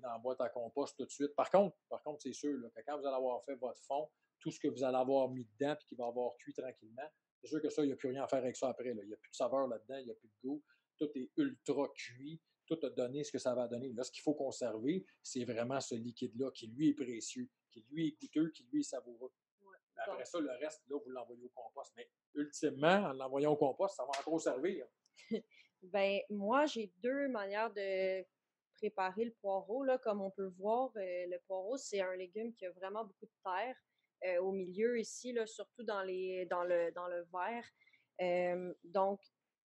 dans la boîte à compost tout de suite. Par contre, c'est sûr là, que quand vous allez avoir fait votre fond, tout ce que vous allez avoir mis dedans et qui va avoir cuit tranquillement, c'est sûr que ça, il n'y a plus rien à faire avec ça après. Là. Il n'y a plus de saveur là-dedans, il n'y a plus de goût. Tout est ultra cuit. Tout a donné ce que ça va donner. Là, ce qu'il faut conserver, c'est vraiment ce liquide-là qui, lui, est précieux, qui, lui, est goûteux, qui, lui, est savoureux. Ouais. Après ça, le reste, là, vous l'envoyez au compost. Mais ultimement, en l'envoyant au compost, ça va encore servir. Ben, moi, j'ai 2 manières de préparer le poireau. Là. Comme on peut voir, le poireau, c'est un légume qui a vraiment beaucoup de terre au milieu ici, là, surtout dans le vert. Donc,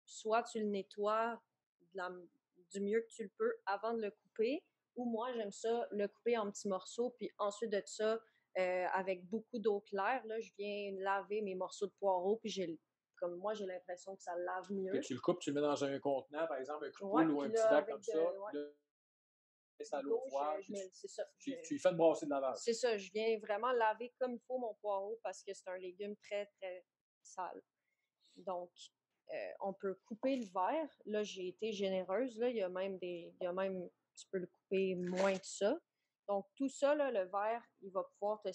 soit tu le nettoies du mieux que tu le peux avant de le couper, ou moi, j'aime ça le couper en petits morceaux, puis ensuite de ça, avec beaucoup d'eau claire, là, je viens laver mes morceaux de poireau, puis comme moi, j'ai l'impression que ça lave mieux. Puis tu le coupes, tu le mets dans un contenant, par exemple, un couteau ou un petit bac comme ça. À l'eau froide, c'est ça. Tu lui fais une brassée de lavage. C'est ça, je viens vraiment laver comme il faut mon poireau parce que c'est un légume très, très sale. Donc, on peut couper le vert. Là, j'ai été généreuse. Là, il y a même tu peux le couper moins que ça. Donc, tout ça, là, le vert, il va pouvoir te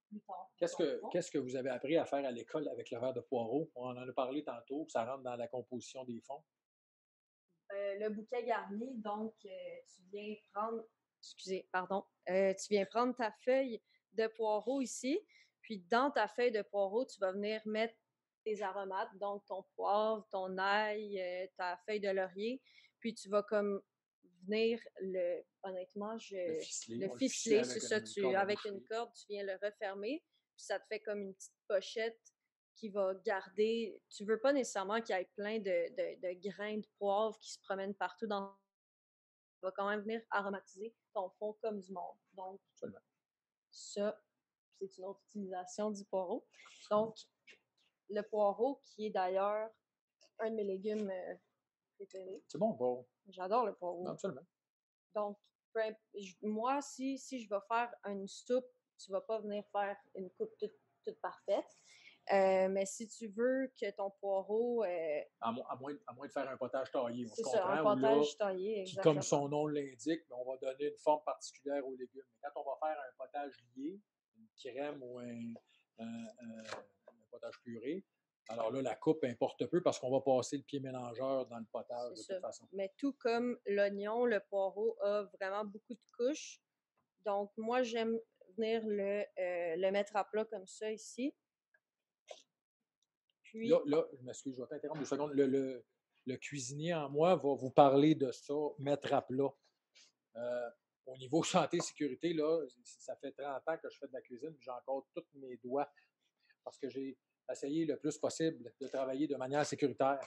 plus tard. Qu'est-ce que vous avez appris à faire à l'école avec le verre de poireau? On en a parlé tantôt, ça rentre dans la composition des fonds. Le bouquet garni, donc tu viens prendre, tu viens prendre ta feuille de poireau ici, puis dans ta feuille de poireau, tu vas venir mettre tes aromates, donc ton poivre, ton ail, ta feuille de laurier, puis tu vas comme venir honnêtement, le ficeler, c'est ça, avec une corde, tu viens le refermer, puis ça te fait comme une petite pochette qui va garder. Tu veux pas nécessairement qu'il y ait plein de grains de poivre qui se promènent partout dans. Tu vas quand même venir aromatiser ton fond comme du monde. Donc, ça, c'est une autre utilisation du poireau. Donc, le poireau, qui est d'ailleurs un de mes légumes préférés. C'est bon, poireau. J'adore le poireau. Absolument. Donc, moi, si je vais faire une soupe, tu vas pas venir faire une coupe toute parfaite. Mais si tu veux que ton poireau. À moins de faire un potage taillé. C'est ça, un potage taillé, exactement. Qui, comme son nom l'indique, on va donner une forme particulière aux légumes. Mais quand on va faire un potage lié, une crème ou un potage puré, alors là, la coupe importe peu parce qu'on va passer le pied mélangeur dans le potage de toute façon. Mais tout comme l'oignon, le poireau a vraiment beaucoup de couches. Donc, moi, j'aime venir le mettre à plat comme ça ici. Puis, là, je m'excuse, je vais t'interrompre 2 secondes. Le cuisinier en moi va vous parler de ça, mettre à plat. Au niveau santé-sécurité, là, ça fait 30 ans que je fais de la cuisine, j'ai encore tous mes doigts parce que j'ai essayé le plus possible de travailler de manière sécuritaire.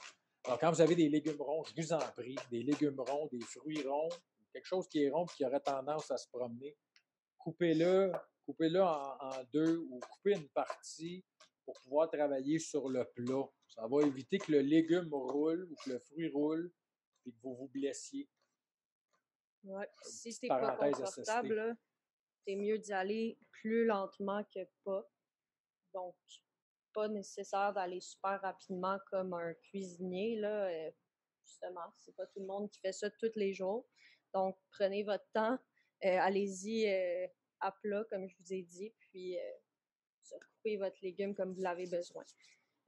Alors, quand vous avez des légumes ronds, je vous en prie, des légumes ronds, des fruits ronds, quelque chose qui est rond et qui aurait tendance à se promener, coupez-le en 2 ou coupez une partie pour pouvoir travailler sur le plat. Ça va éviter que le légume roule ou que le fruit roule et que vous vous blessiez. Ouais. Si t'es pas confortable, c'est mieux d'y aller plus lentement que pas. Donc, pas nécessaire d'aller super rapidement comme un cuisinier, là. Justement, c'est pas tout le monde qui fait ça tous les jours. Donc, prenez votre temps, allez-y à plat, comme je vous ai dit, puis coupez votre légume comme vous l'avez besoin.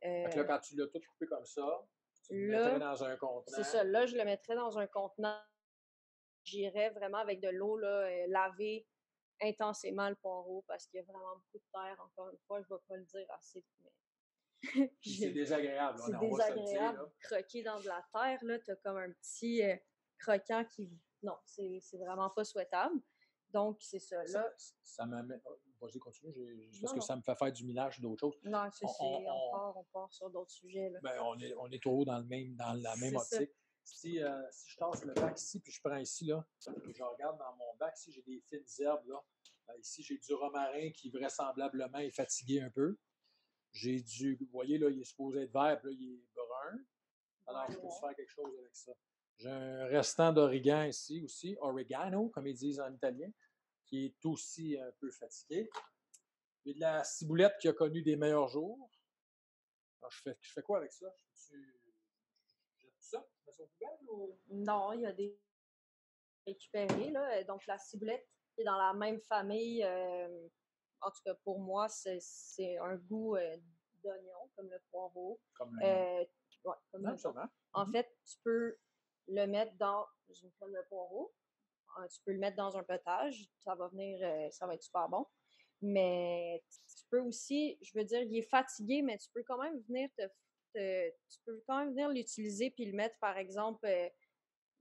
Fait que là, quand tu l'as tout coupé comme ça, tu le Là, mettrais dans un c'est contenant. ça. Là, je le mettrais dans un contenant. J'irais vraiment avec de l'eau, là, laver intensément le poireau parce qu'il y a vraiment beaucoup de terre. Encore une fois, je ne vais pas le dire assez, mais C'est désagréable, c'est on va se le dire. désagréable. Là. Croquer dans de la terre, là, tu as comme un petit croquant qui. Non, c'est vraiment pas souhaitable. Donc, c'est ça. Là, ça m'amène. Vas-y, continue, parce non, que non. ça me fait faire du millage d'autres choses. Non, on part sur d'autres sujets. Là. Ben, on est trop dans la même C'est ça. optique. Si je tasse le bac ici, puis je prends ici, là, je regarde dans mon bac, ici, j'ai des fines herbes. Là. Ici, j'ai du romarin qui vraisemblablement est fatigué un peu. J'ai vous voyez, là, il est supposé être vert, puis là, il est brun. Alors, je peux faire quelque chose avec ça. J'ai un restant d'origan ici aussi, oregano, comme ils disent en italien, qui est aussi un peu fatigué. J'ai de la ciboulette qui a connu des meilleurs jours. Alors, je fais quoi avec ça? Jette ça? Je mets ça aux poubelles ou... Non, il y a des récupérés, là. Donc, la ciboulette qui est dans la même famille, en tout cas pour moi, c'est un goût d'oignon, comme le poireau. Comme ouais, comme non, le sûrement. En fait, tu peux le mettre dans une crème de poireau. Tu peux le mettre dans un potage. Ça va être super bon. Mais tu peux aussi, je veux dire, il est fatigué, mais tu peux quand même venir tu peux quand même venir l'utiliser puis le mettre, par exemple,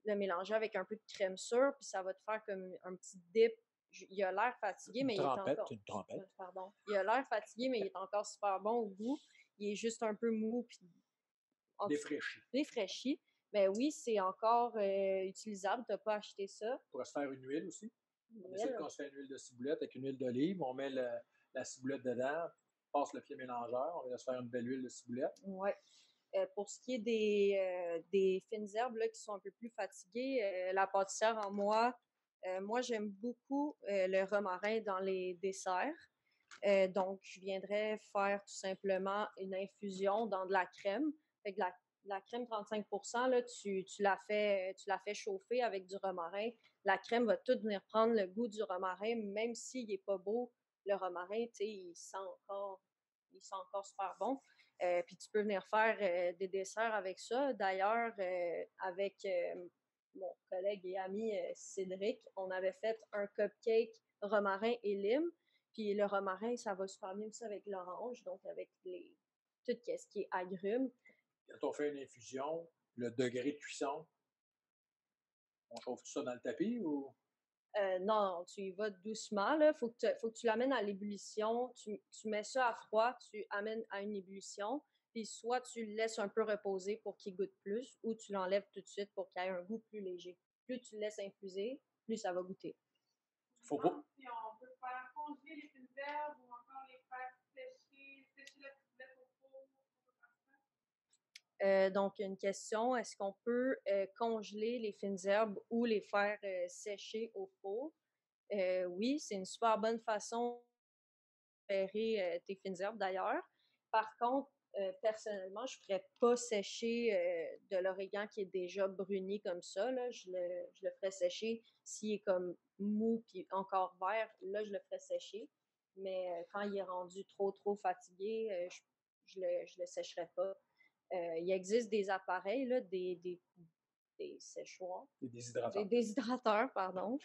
le mélanger avec un peu de crème sûre, puis ça va te faire comme un petit dip. Il a l'air fatigué, mais il est encore. Une trempette. Pardon. Il a l'air fatigué, mais il est encore super bon au goût. Il est juste un peu mou puis défraîchi. Mais oui, c'est encore utilisable. Tu n'as pas acheté ça. On pourrait se faire une huile aussi. On essaie de construire une huile de ciboulette avec une huile d'olive. On met la ciboulette dedans, on passe le pied mélangeur. On va se faire une belle huile de ciboulette. Oui. Pour ce qui est des fines herbes là, qui sont un peu plus fatiguées, la pâtissière en moi, moi j'aime beaucoup le romarin dans les desserts. Donc, je viendrais faire tout simplement une infusion dans de la crème. Fait que la crème 35%, là, tu la fais chauffer avec du romarin. La crème va tout venir prendre le goût du romarin, même s'il n'est pas beau. Le romarin, il sent encore super bon. Puis tu peux venir faire des desserts avec ça. D'ailleurs, avec mon collègue et ami Cédric, on avait fait un cupcake romarin et lime. Puis le romarin, ça va super bien aussi avec l'orange, donc avec tout ce qui est agrumes. Quand on fait une infusion, le degré de cuisson, on chauffe tout ça dans le tapis ou? Non, tu y vas doucement. Il faut que tu l'amènes à l'ébullition. Tu mets ça à froid, tu amènes à une ébullition. Puis soit tu le laisses un peu reposer pour qu'il goûte plus, ou tu l'enlèves tout de suite pour qu'il ait un goût plus léger. Plus tu le laisses infuser, plus ça va goûter. Faut pas. Si on peut faire congeler les fines herbes ou encore les faire sécher la ciboulette au four. Donc, une question, est-ce qu'on peut congeler les fines herbes ou les faire sécher au four? Oui, c'est une super bonne façon de préparer tes fines herbes d'ailleurs. Par contre, personnellement, je ne ferais pas sécher de l'origan qui est déjà bruni comme ça. Là. Je le ferais sécher s'il est comme mou puis encore vert. Là, je le ferais sécher. Mais quand il est rendu trop fatigué, je le sécherais pas. Il existe des appareils, là, des séchoirs. Des déshydrateurs. Des déshydrateurs, pardon.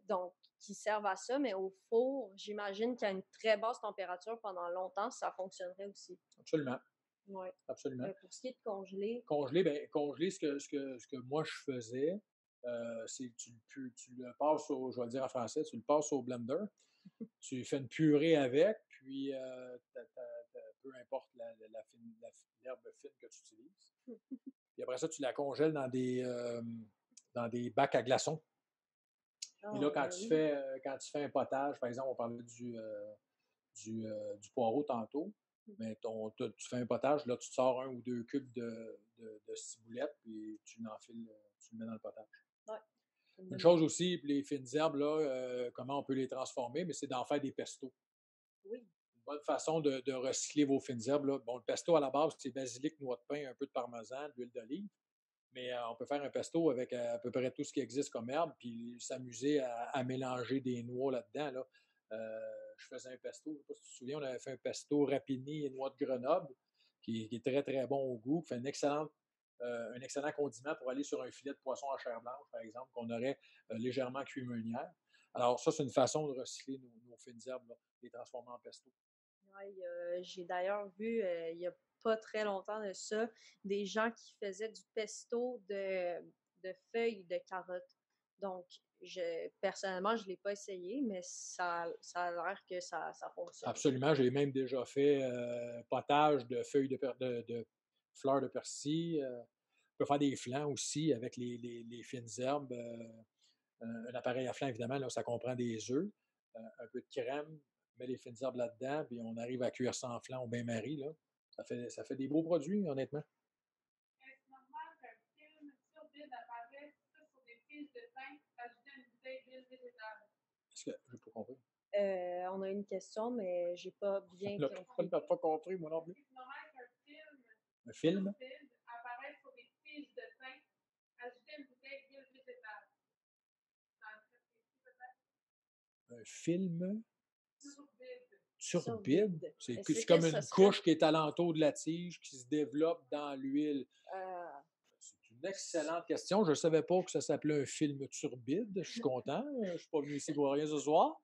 Donc, qui servent à ça, mais au four, j'imagine qu'à une très basse température pendant longtemps, ça fonctionnerait aussi. Absolument. Oui. Absolument. Pour ce qui est de congeler. Congeler, ce que moi je faisais, c'est que tu le passes je vais le dire en français, tu le passes au blender, tu fais une purée avec, puis peu importe l'herbe fine que tu utilises. Puis après ça, tu la congèles dans des bacs à glaçons. Et là, quand tu fais un potage, par exemple, on parlait du poireau tantôt, mais tu fais un potage, là, tu te sors 1 ou 2 cubes de ciboulette, puis tu le mets dans le potage. Ouais. Une chose aussi, les fines herbes, là, comment on peut les transformer, mais c'est d'en faire des pestos. Oui. Une bonne façon de recycler vos fines herbes. Là. Bon, le pesto, à la base, c'est basilic, noix de pain, un peu de parmesan, de l'huile d'olive. Mais on peut faire un pesto avec à peu près tout ce qui existe comme herbe, puis s'amuser à mélanger des noix là-dedans. Là. Je faisais un pesto, je ne sais pas si tu te souviens, on avait fait un pesto rapini et noix de Grenoble. qui est très, très bon au goût, qui fait un excellent condiment pour aller sur un filet de poisson à chair blanche, par exemple, qu'on aurait légèrement cuit meunière. Alors, ça, c'est une façon de recycler nos fines herbes, là, les transformer en pesto. Ouais, j'ai d'ailleurs vu, il n'y a pas très longtemps de ça, des gens qui faisaient du pesto de feuilles de carottes. Donc, personnellement, je ne l'ai pas essayé, mais ça a l'air que ça fonctionne. Absolument, j'ai même déjà fait potage de feuilles de fleurs de persil. On peut faire des flancs aussi avec les fines herbes. Un appareil à flanc, évidemment, là, ça comprend des œufs, un peu de crème, on met les fines herbes là-dedans, puis on arrive à cuire sans flanc au bain-marie. Là. Ça fait des beaux produits, honnêtement. Est-ce normal qu'un film sur vide apparaisse sur des fiches de teint ajouter une bouteille d'huile végétale? Est-ce que j'ai pas compris? On a une question, mais j'ai pas bien On compris. n'a pas compris, moi non plus. C'est normal qu'un film Un film? sur vide apparaisse sur des fiches de teint ajouter une bouteille d'huile végétale. Dans le cas précis, peut-être Un film sur vide. sur Sur bide? vide. C'est Est-ce c'est que comme ça une serait... couche qui est alentour de la tige qui se développe dans l'huile. C'est une excellente question. Je ne savais pas que ça s'appelait un film turbide. Je suis content. Je ne suis pas venu ici pour rien ce soir.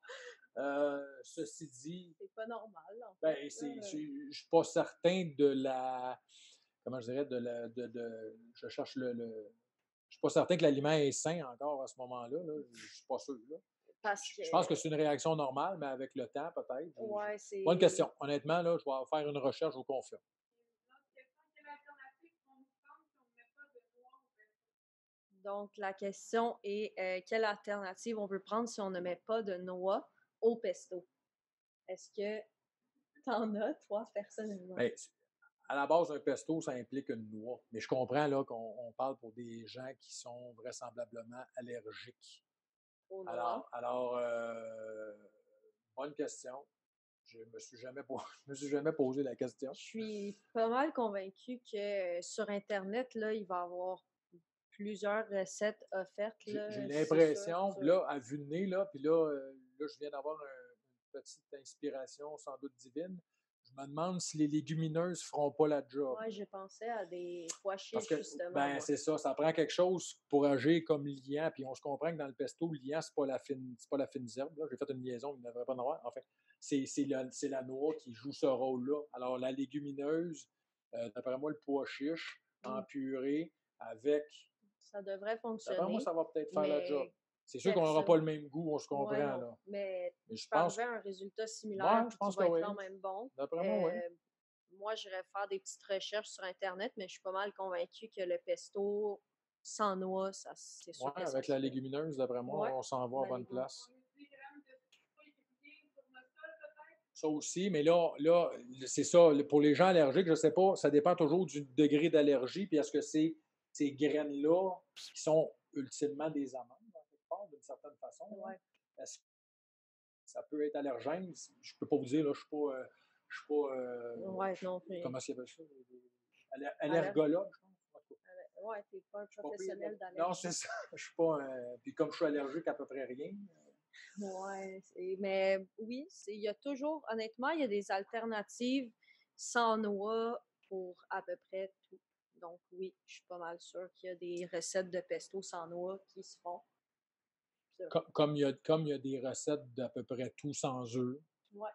Ceci dit, C'est pas normal, en ben, fait. je ne suis pas certain de la. Comment je dirais? Je cherche je suis pas certain que l'aliment est sain encore à ce moment-là. Là. Je ne suis pas sûr. Là. Parce que... Je pense que c'est une réaction normale, mais avec le temps, peut-être. Ouais, c'est... Bonne question. Honnêtement, là, je vais faire une recherche, je vous confirme. Une autre question, quelle alternative qu'on nous prendre si on ne met pas de noix au pesto? Donc, la question est quelle alternative on peut prendre si on ne met pas de noix au pesto? Est-ce que t'en as, toi, personnellement? Ben, à la base, un pesto, ça implique une noix. Mais je comprends là, qu'on parle pour des gens qui sont vraisemblablement allergiques. Aux noix? Alors, bonne question. Je me suis jamais, je me suis jamais posé la question. Je suis pas mal convaincue que sur Internet, là, il va y avoir plusieurs recettes offertes. J'ai Là, c'est sûr, l'impression, sûr. puis là, à vue de nez, là, puis là, je viens d'avoir une petite inspiration sans doute divine. Je me demande si les légumineuses feront pas la job. Ouais, j'ai pensé à des pois Parce chiches, que, justement. ben, Moi. c'est ça prend quelque chose pour agir comme liant. Puis on se comprend que dans le pesto, le liant, c'est pas la fine herbe. Là. J'ai fait une liaison, il ne devrait pas en avoir. Enfin, c'est la noix qui joue ce rôle-là. Alors, la légumineuse, d'après moi, le pois chiche en purée avec. Ça devrait D'après moi, fonctionner. ça va peut-être faire la job. Mais C'est sûr qu'on n'aura pas le même goût, on se comprend. ouais, non. Là. Mais Mais tu je peux pense. arriver à un résultat similaire Ouais, je puis qui pense va que être oui. quand même bon. D'après moi, oui. Moi, j'irais faire des petites recherches sur Internet, mais je suis pas mal convaincue que le pesto sans noix, c'est sûr Ouais, que ça avec se la fait. légumineuse, d'après moi, Ouais, on s'en va à la bonne légume. place. On utilise des graines de citrouille grillées sur notre sol, peut-être? Ça aussi, mais là, c'est ça. Pour les gens allergiques, je ne sais pas, ça dépend toujours du degré d'allergie. Puis est-ce que c'est ces graines-là qui sont ultimement des amandes, en quelque part, d'une certaine façon? Ouais. Est-ce que ça peut être allergène? Je ne peux pas vous dire, là, je ne suis pas Ouais, non plus. comment ça s'appelle ça? Allergologue, je pense. En tout cas, Ouais, t'es pas un je suis pas pire, professionnel là. d'allergie. Non, c'est ça. Je suis pas puis comme je suis allergique à peu près rien. Ouais, mais oui, il y a toujours, honnêtement, il y a des alternatives sans noix pour à peu près tout. Donc oui, je suis pas mal sûre qu'il y a des recettes de pesto sans noix qui se font. Comme il y a des recettes d'à peu près tout sans œufs. Ouais.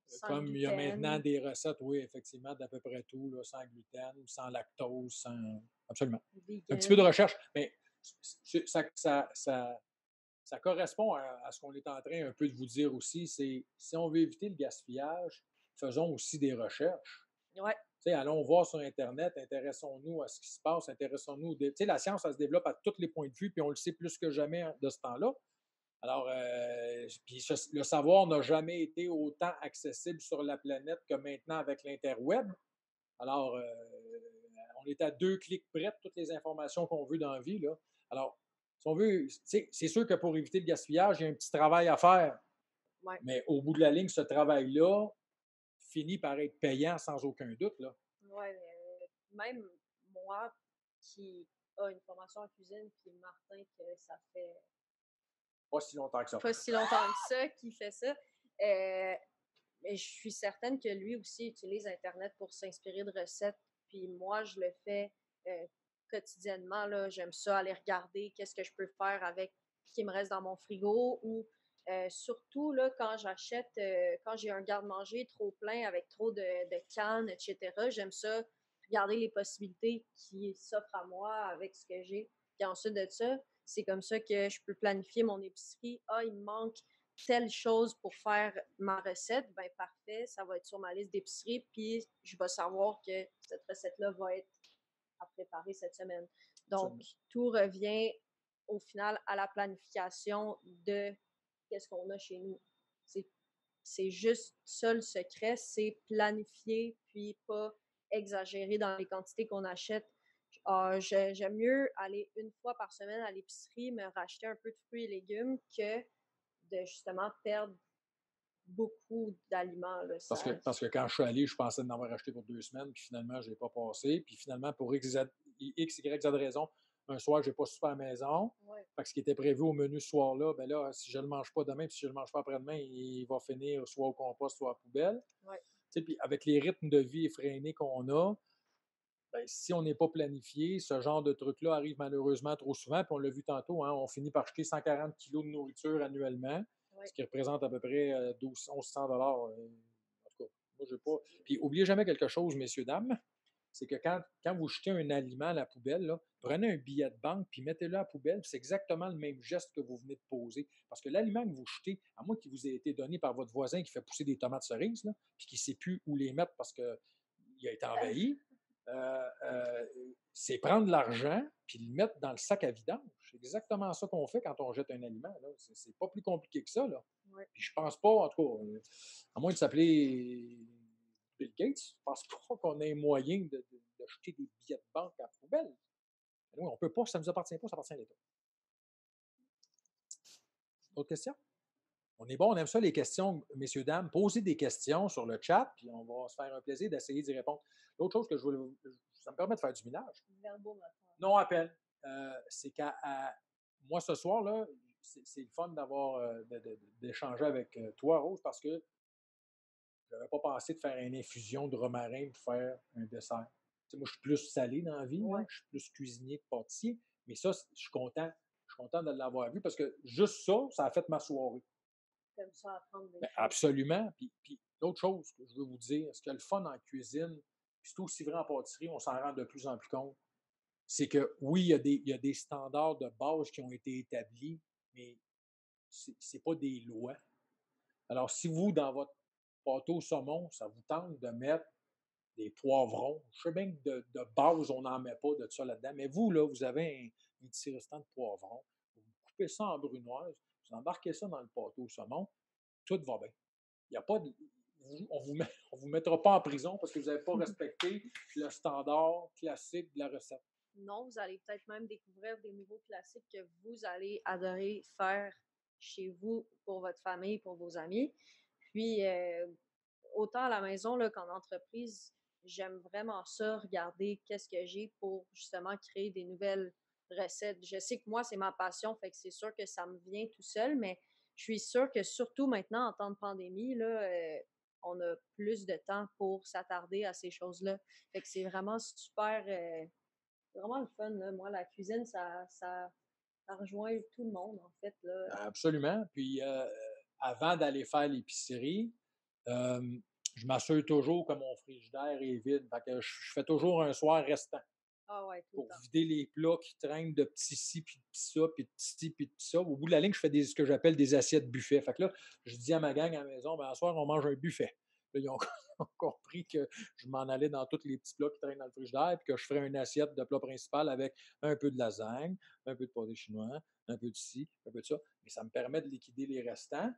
Sans Comme il y a gluten. maintenant des recettes, oui, effectivement, d'à peu près tout, là, sans gluten, sans lactose, sans. Absolument. Vegan. Un petit peu de recherche, mais ça correspond à ce qu'on est en train un peu de vous dire aussi. C'est si on veut éviter le gaspillage, faisons aussi des recherches. Ouais. Allons voir sur Internet, intéressons-nous à ce qui se passe, intéressons-nous. La science, ça se développe à tous les points de vue, puis on le sait plus que jamais de ce temps-là. Alors, puis le savoir n'a jamais été autant accessible sur la planète que maintenant avec l'Interweb. Alors, on est à 2 clics près de toutes les informations qu'on veut dans la vie. Là. Alors, si on veut, c'est sûr que pour éviter le gaspillage, il y a un petit travail à faire. Ouais. Mais au bout de la ligne, ce travail-là finit par être payant sans aucun doute. Là. Ouais, même moi qui a une formation en cuisine, puis Martin, que ça fait pas si longtemps que ça. Pas si longtemps que ça qui fait ça. Mais je suis certaine que lui aussi utilise Internet pour s'inspirer de recettes. Puis moi, je le fais quotidiennement. Là. J'aime ça, aller regarder qu'est-ce que je peux faire avec ce qui me reste dans mon frigo ou surtout là, quand j'achète, quand j'ai un garde-manger trop plein avec trop de cannes, etc., j'aime ça, regarder les possibilités qui s'offrent à moi avec ce que j'ai. Puis ensuite de ça, c'est comme ça que je peux planifier mon épicerie. Ah, il me manque telle chose pour faire ma recette, ben parfait, ça va être sur ma liste d'épicerie, puis je vais savoir que cette recette-là va être à préparer cette semaine. Donc, tout revient au final à la planification de qu'est-ce qu'on a chez nous. C'est juste ça le secret, c'est planifier, puis pas exagérer dans les quantités qu'on achète. J'aime mieux aller une fois par semaine à l'épicerie, me racheter un peu de fruits et légumes que de justement perdre beaucoup d'aliments. Là, Parce que quand je suis allé, je pensais en avoir acheté pour 2 semaines, puis finalement, je n'ai pas passé. Puis finalement, pour X, Y, Z raison, un soir, je n'ai pas soupé à la maison. ouais. Fait que ce qui était prévu au menu ce soir-là, ben là, si je ne le mange pas demain, puis si je ne le mange pas après-demain, il va finir soit au compost, soit à la poubelle. Ouais. Puis avec les rythmes de vie effrénés qu'on a, ben, si on n'est pas planifié, ce genre de truc-là arrive malheureusement trop souvent. Puis on l'a vu tantôt, hein, on finit par acheter 140 kilos de nourriture annuellement, Ouais. ce qui représente à peu près 1100 dollars. En tout cas, moi, je n'ai pas. Puis oubliez jamais quelque chose, messieurs, dames, c'est que quand vous jetez un aliment à la poubelle, là, prenez un billet de banque puis mettez-le à la poubelle. C'est exactement le même geste que vous venez de poser. Parce que l'aliment que vous jetez, à moins qu'il vous ait été donné par votre voisin qui fait pousser des tomates cerises, là, puis qui ne sait plus où les mettre parce qu'il a été envahi, c'est prendre l'argent puis le mettre dans le sac à vidange. C'est exactement ça qu'on fait quand on jette un aliment. Là. C'est pas plus compliqué que ça. Là. Ouais. Puis je pense pas, en tout cas, à moins de s'appeler Bill Gates, je pense pas qu'on ait moyen de jeter des billets de banque à la poubelle. Oui, on peut pas, ça ne nous appartient pas, ça appartient à l'État. D'autres questions? On est bon, on aime ça, les questions, messieurs, dames. Posez des questions sur le chat, puis on va se faire un plaisir d'essayer d'y répondre. L'autre chose que je voulais, ça me permet de faire du minage. Non à peine. C'est qu'à moi, ce soir-là, c'est le fun d'échanger avec toi, Rose, parce que je n'avais pas pensé de faire une infusion de romarin pour faire un dessert. Tu sais, moi, je suis plus salé dans la vie, Ouais. là. Je suis plus cuisinier que pâtissier, mais ça, je suis content. Je suis content de l'avoir vu parce que juste ça, ça a fait ma soirée. Comme ça, apprendre des Ben, choses. absolument. Puis l'autre chose que je veux vous dire, ce qu'il y a le fun en cuisine, puis c'est aussi vrai en pâtisserie, on s'en rend de plus en plus compte, c'est que oui, il y a des standards de base qui ont été établis, mais ce n'est pas des lois. Alors, si vous, dans votre pâteau au saumon, ça vous tente de mettre des poivrons, je sais bien que de base, on n'en met pas de ça là-dedans, mais vous, là, vous avez un petit restant de poivrons, vous coupez ça en brunoise, vous embarquez ça dans le pâteau au saumon, tout va bien. Il y a pas de, on ne vous mettra pas en prison parce que vous n'avez pas respecté le standard classique de la recette. Non, vous allez peut-être même découvrir des nouveaux classiques que vous allez adorer faire chez vous, pour votre famille, pour vos amis. Puis, autant à la maison là, qu'en entreprise, j'aime vraiment ça, regarder qu'est-ce que j'ai pour justement créer des nouvelles recettes. Je sais que moi, c'est ma passion, fait que c'est sûr que ça me vient tout seul, mais je suis sûre que surtout maintenant, en temps de pandémie, là, on a plus de temps pour s'attarder à ces choses-là. Fait que c'est vraiment super, c'est vraiment le fun. Là. Moi, la cuisine, ça rejoint tout le monde, en fait. Là. Absolument. Puis, avant d'aller faire l'épicerie, je m'assure toujours que mon frigidaire est vide. Fait que je fais toujours un soir restant Ah ouais, tout le pour temps. vider les plats qui traînent de petits ci, puis de petits ça, puis de petits ci, puis de petits ça. Au bout de la ligne, je fais ce que j'appelle des assiettes buffet. Fait que là, je dis à ma gang à la maison, ben, à soir, on mange un buffet. Là, ils ont compris que je m'en allais dans tous les petits plats qui traînent dans le frigidaire, puis que je ferais une assiette de plat principal avec un peu de lasagne, un peu de pâté chinois, un peu de ci, un peu de ça. Mais ça me permet de liquider les restants,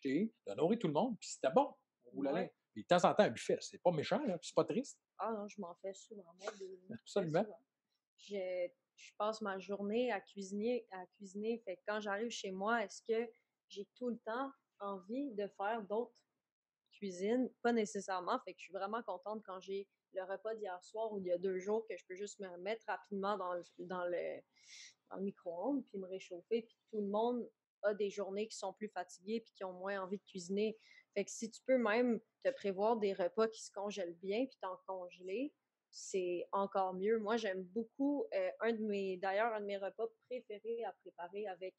de nourrir tout le monde, puis c'était bon. Au bout de la ligne. Ouais. Puis de temps en temps, un buffet, c'est pas méchant, là, puis c'est pas triste. Ah non, je m'en fais souvent. Moi, Absolument. souvent. Je passe ma journée à cuisiner. Fait que quand j'arrive chez moi, est-ce que j'ai tout le temps envie de faire d'autres cuisines? Pas nécessairement. Fait que je suis vraiment contente quand j'ai le repas d'hier soir ou d'il y a 2 jours que je peux juste me remettre rapidement dans le micro-ondes puis me réchauffer. Puis tout le monde a des journées qui sont plus fatiguées puis qui ont moins envie de cuisiner. Fait que si tu peux même te prévoir des repas qui se congèlent bien puis t'en congeler, c'est encore mieux. Moi, j'aime beaucoup, d'ailleurs, un de mes repas préférés à préparer avec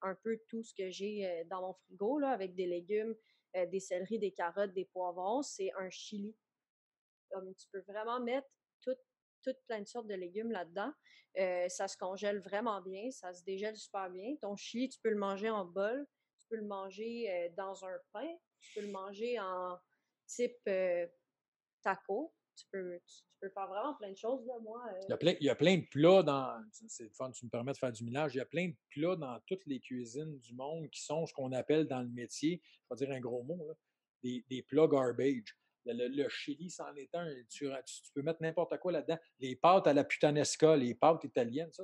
un peu tout ce que j'ai dans mon frigo, là, avec des légumes, des céleris, des carottes, des poivrons, c'est un chili. Comme tu peux vraiment mettre tout, toutes plein de sortes de légumes là-dedans. Ça se congèle vraiment bien, ça se dégèle super bien. Ton chili, tu peux le manger en bol, tu peux le manger dans un pain, tu peux le manger en type taco. Tu peux faire vraiment plein de choses, là, moi. Il y a plein de plats dans. C'est le fun, tu me permets de faire du ménage. Il y a plein de plats dans toutes les cuisines du monde qui sont ce qu'on appelle dans le métier, je vais dire un gros mot, là, des plats garbage. Le chili, c'en est un. Tu peux mettre n'importe quoi là-dedans. Les pâtes à la puttanesca, les pâtes italiennes, ça,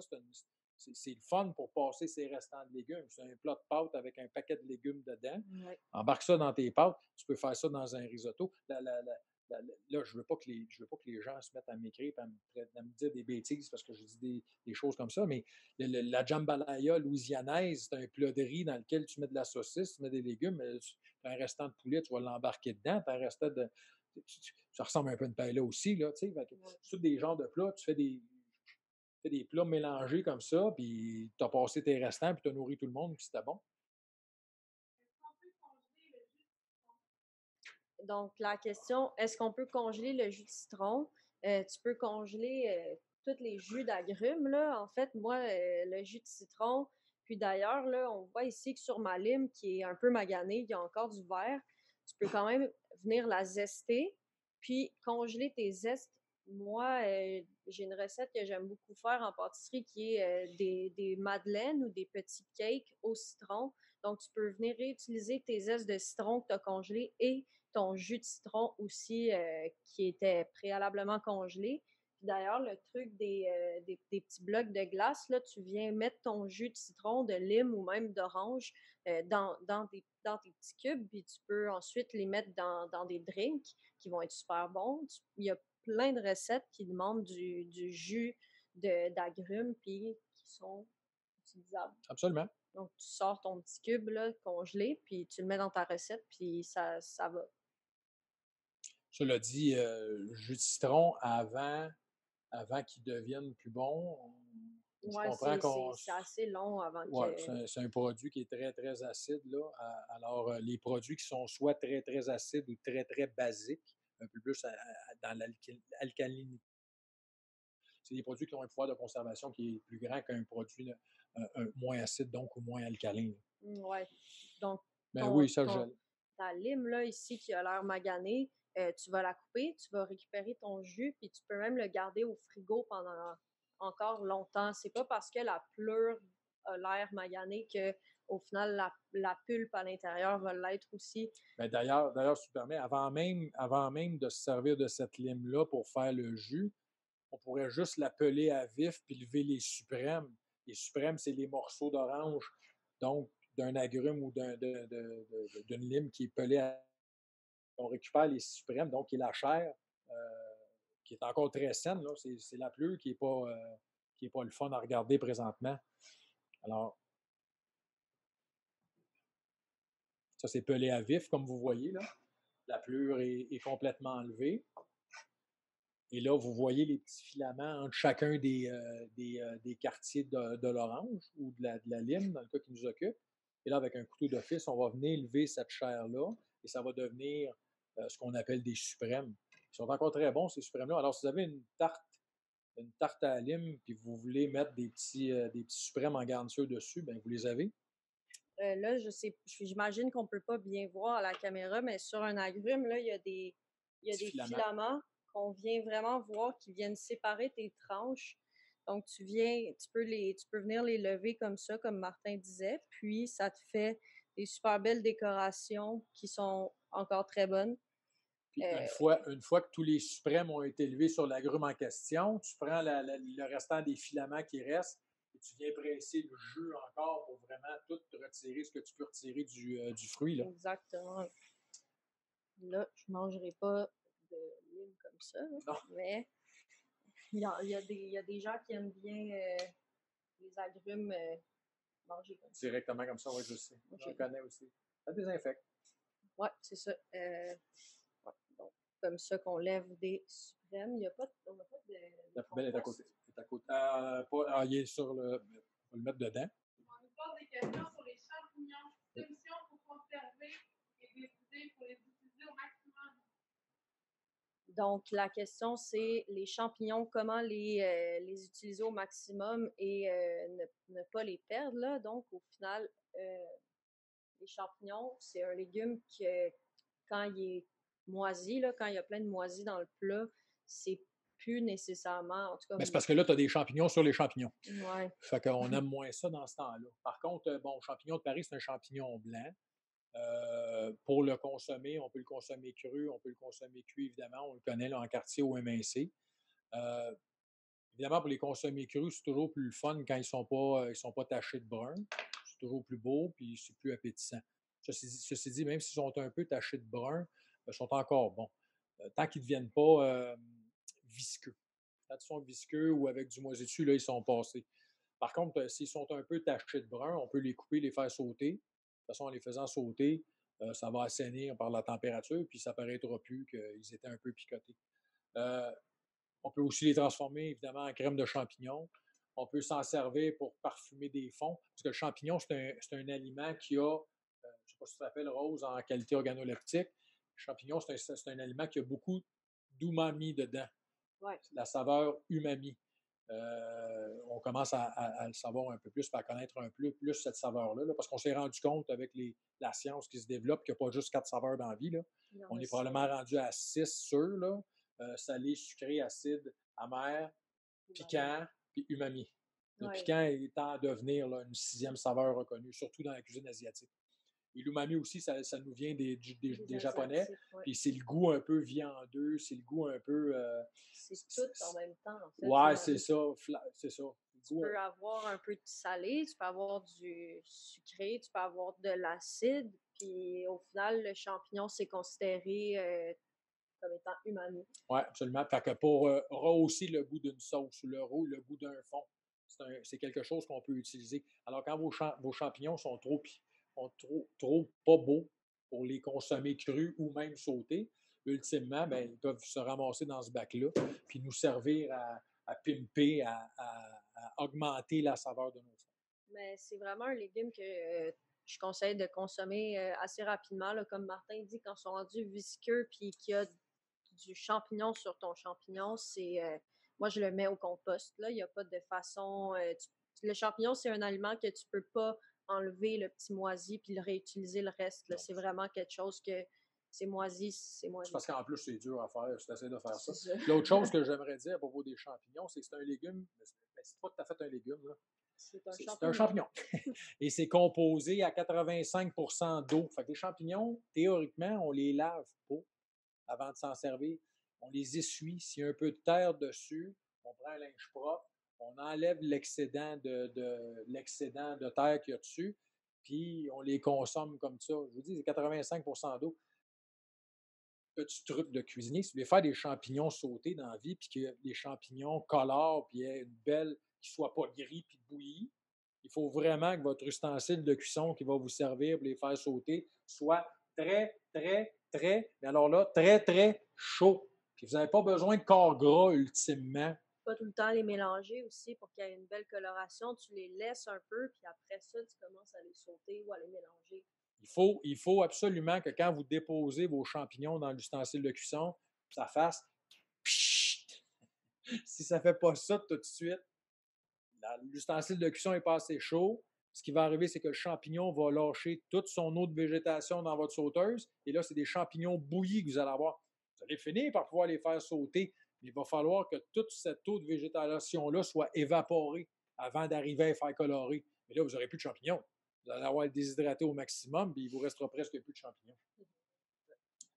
c'est le fun pour passer ses restants de légumes. C'est un plat de pâtes avec un paquet de légumes dedans. Ouais. Embarque ça dans tes pâtes. Tu peux faire ça dans un risotto. Là, je veux pas que les gens se mettent à m'écrire et à me dire des bêtises parce que je dis des choses comme ça, mais la jambalaya louisianaise, c'est un plat de riz dans lequel tu mets de la saucisse, tu mets des légumes, tu as un restant de poulet, tu vas l'embarquer dedans, tu as un restant de. Ça ressemble un peu à une paella aussi, là, tu sais. C'est tous des genres de plats, tu fais des plats mélangés comme ça, puis tu as passé tes restants, puis tu as nourri tout le monde, puis c'était bon. Donc, la question, est-ce qu'on peut congeler le jus de citron? Tu peux congeler tous les jus d'agrumes, là. En fait, moi, le jus de citron, puis d'ailleurs, là, on voit ici que sur ma lime, qui est un peu maganée, il y a encore du verre, tu peux quand même venir la zester, puis congeler tes zestes. Moi, j'ai une recette que j'aime beaucoup faire en pâtisserie qui est des madeleines ou des petits cakes au citron. Donc, tu peux venir réutiliser tes zestes de citron que tu as congelés et ton jus de citron aussi qui était préalablement congelé. Puis d'ailleurs, le truc des petits blocs de glace, là, tu viens mettre ton jus de citron, de lime ou même d'orange dans tes petits cubes, puis tu peux ensuite les mettre dans des drinks qui vont être super bons. Il y a plein de recettes qui demandent du jus d'agrumes, puis qui sont utilisables. Absolument. Donc, tu sors ton petit cube là, congelé, puis tu le mets dans ta recette, puis ça va. Cela dit, jus de citron avant qu'il devienne plus bon, je Ouais, comprends qu'on. c'est assez long avant Ouais, que. c'est un produit qui est très, très acide, là. Alors, les produits qui sont soit très, très acides ou très, très basiques, un peu plus dans l'alcalinité, c'est des produits qui ont un pouvoir de conservation qui est plus grand qu'un produit moins acide, donc ou moins alcalin. Ouais. Donc, Ben oui, ça, ta lime, là, ici, qui a l'air maganée, tu vas la couper, tu vas récupérer ton jus, puis tu peux même le garder au frigo pendant encore longtemps. C'est pas parce que la pleure a l'air maganée que au final, la pulpe à l'intérieur va l'être aussi. Ben d'ailleurs, si tu permets, avant même de se servir de cette lime-là pour faire le jus, on pourrait juste la peler à vif puis lever les suprêmes. Les suprêmes, c'est les morceaux d'orange, donc d'un agrume ou d'une lime qui est pelée à. On récupère les suprêmes, donc qui est la chair, qui est encore très saine. Là. C'est la pleure qui est pas le fun à regarder présentement. Alors, ça, c'est pelé à vif, comme vous voyez. Là. La pleure est complètement enlevée. Et là, vous voyez les petits filaments entre chacun des quartiers de l'orange ou de la lime, dans le cas qui nous occupe. Et là, avec un couteau d'office, on va venir lever cette chair-là et ça va devenir ce qu'on appelle des suprêmes. Ils sont encore très bons, ces suprêmes-là. Alors, si vous avez une tarte à la lime puis vous voulez mettre des petits suprêmes en garniture dessus, ben vous les avez. Là, j'imagine qu'on peut pas bien voir à la caméra, mais sur un agrume, là, il y a des filaments qu'on vient vraiment voir qui viennent séparer tes tranches. Donc, tu peux venir les lever comme ça, comme Martin disait, puis ça te fait des super belles décorations qui sont encore très bonnes. Puis une fois que tous les suprêmes ont été levés sur l'agrume en question, tu prends le restant des filaments qui restent et tu viens presser le jus encore pour vraiment tout retirer ce que tu peux retirer du fruit. Là. Exactement. Là, je ne mangerai pas de lime comme ça, mais il y a des gens qui aiment bien les agrumes manger comme ça. Directement comme ça, oui, je sais. Ok. J'en connais aussi. Ça désinfecte. Oui, c'est ça. Ouais, donc, comme ça qu'on lève des suprêmes. Il y a pas, on n'a pas de La poubelle est à compost. côté. Il est à côté. Il est sur le. On va le mettre dedans. On nous pose des questions sur les champignons. Solutions pour conserver et des idées pour les utiliser au maximum. Donc, la question, c'est les champignons, comment les utiliser au maximum et ne pas les perdre. Là. Donc, au final, les champignons, c'est un légume que quand il est moisi, là, quand il y a plein de moisis dans le plat, c'est plus nécessairement, en tout cas. Mais c'est parce que là, tu as des champignons sur les champignons. Ouais. Fait qu'on aime moins ça dans ce temps-là. Par contre, bon, champignon de Paris, c'est un champignon blanc. Pour le consommer, on peut le consommer cru, on peut le consommer cuit, évidemment. On le connaît là, en quartier au MNC. Évidemment, pour les consommer crus, c'est toujours plus le fun quand ils sont pas tachés de brun. C'est toujours plus beau, puis c'est plus appétissant. Ceci dit, même s'ils sont un peu tachés de brun, ils sont encore bons. Tant qu'ils ne deviennent pas visqueux. Quand ils sont visqueux ou avec du moisi dessus, là, ils sont passés. Par contre, s'ils sont un peu tachés de brun, on peut les couper, les faire sauter. De toute façon, en les faisant sauter, ça va assainir par la température, puis ça ne paraîtra plus qu'ils étaient un peu picotés. On peut aussi les transformer, évidemment, en crème de champignons. On peut s'en servir pour parfumer des fonds. Parce que le champignon, c'est un aliment qui a, je ne sais pas si tu te rappelles, Rose, en qualité organoleptique. Le champignon, c'est un aliment qui a beaucoup d'umami dedans. Ouais. La saveur umami. On commence à le savoir un peu plus, à connaître un peu plus cette saveur-là, là, parce qu'on s'est rendu compte avec la science qui se développe qu'il n'y a pas juste 4 saveurs dans la vie. Là. Non, On est c'est probablement rendu à 6 sûrs, là. Salé, sucré, acide, amer, piquant, puis umami. Le Ouais. piquant est en devenir là, une 6e saveur reconnue, surtout dans la cuisine asiatique. Et l'umami aussi, ça nous vient des Japonais. Asiatiques, ouais. Puis c'est le goût un peu viandeux, c'est le goût un peu. C'est tout en même temps, en fait. Ouais, c'est ça. C'est ça. Tu peux avoir un peu de salé, tu peux avoir du sucré, tu peux avoir de l'acide, puis au final, le champignon, c'est considéré comme étant umami. Oui, absolument. Fait que pour rehausser le goût d'une sauce ou le goût d'un fond, c'est quelque chose qu'on peut utiliser. Alors, quand vos champignons sont trop pas beaux pour les consommer crus ou même sautés, ultimement, ben, ils peuvent se ramasser dans ce bac-là puis nous servir à pimper, à augmenter la saveur de nos fonds. Mais c'est vraiment un légume que je conseille de consommer assez rapidement. Là, comme Martin dit, quand ils sont rendus visqueux puis qu'il y a du champignon sur ton champignon, moi, je le mets au compost. Là. Il n'y a pas de façon. Le champignon, c'est un aliment que tu ne peux pas enlever le petit moisi puis le réutiliser le reste. Là. C'est vraiment quelque chose que c'est moisi, c'est moisi. C'est parce qu'en plus, c'est dur à faire. Je t'essaie de faire ça. C'est ça. L'autre chose que j'aimerais dire à propos des champignons, c'est que c'est un légume, mais c'est pas tout à fait un légume. Là. C'est un C'est champignon. un champignon. Et c'est composé à 85% d'eau. Fait que les champignons, théoriquement, on les lave pas avant de s'en servir. On les essuie. S'il y a un peu de terre dessus, on prend un linge propre, on enlève l'excédent de terre qu'il y a dessus, puis on les consomme comme ça. Je vous dis, c'est 85% d'eau. Petit truc de cuisinier, si vous voulez faire des champignons sautés dans la vie, puis que les champignons colorent, puis aient une belle, qui ne soient pas gris puis bouillis, il faut vraiment que votre ustensile de cuisson qui va vous servir pour les faire sauter soit très, très, très, mais alors là, très, très chaud. Puis vous n'avez pas besoin de corps gras ultimement. Pas tout le temps les mélanger aussi pour qu'il y ait une belle coloration. Tu les laisses un peu, puis après ça, tu commences à les sauter ou à les mélanger. Il faut absolument que quand vous déposez vos champignons dans l'ustensile de cuisson, ça fasse pshht. Si ça ne fait pas ça tout de suite, l'ustensile de cuisson est pas assez chaud. Ce qui va arriver, c'est que le champignon va lâcher toute son eau de végétation dans votre sauteuse. Et là, c'est des champignons bouillis que vous allez avoir. Vous allez finir par pouvoir les faire sauter. Mais il va falloir que toute cette eau de végétation-là soit évaporée avant d'arriver à les faire colorer. Mais là, vous n'aurez plus de champignons. Vous allez avoir déshydraté au maximum, puis il vous restera presque plus de champignons.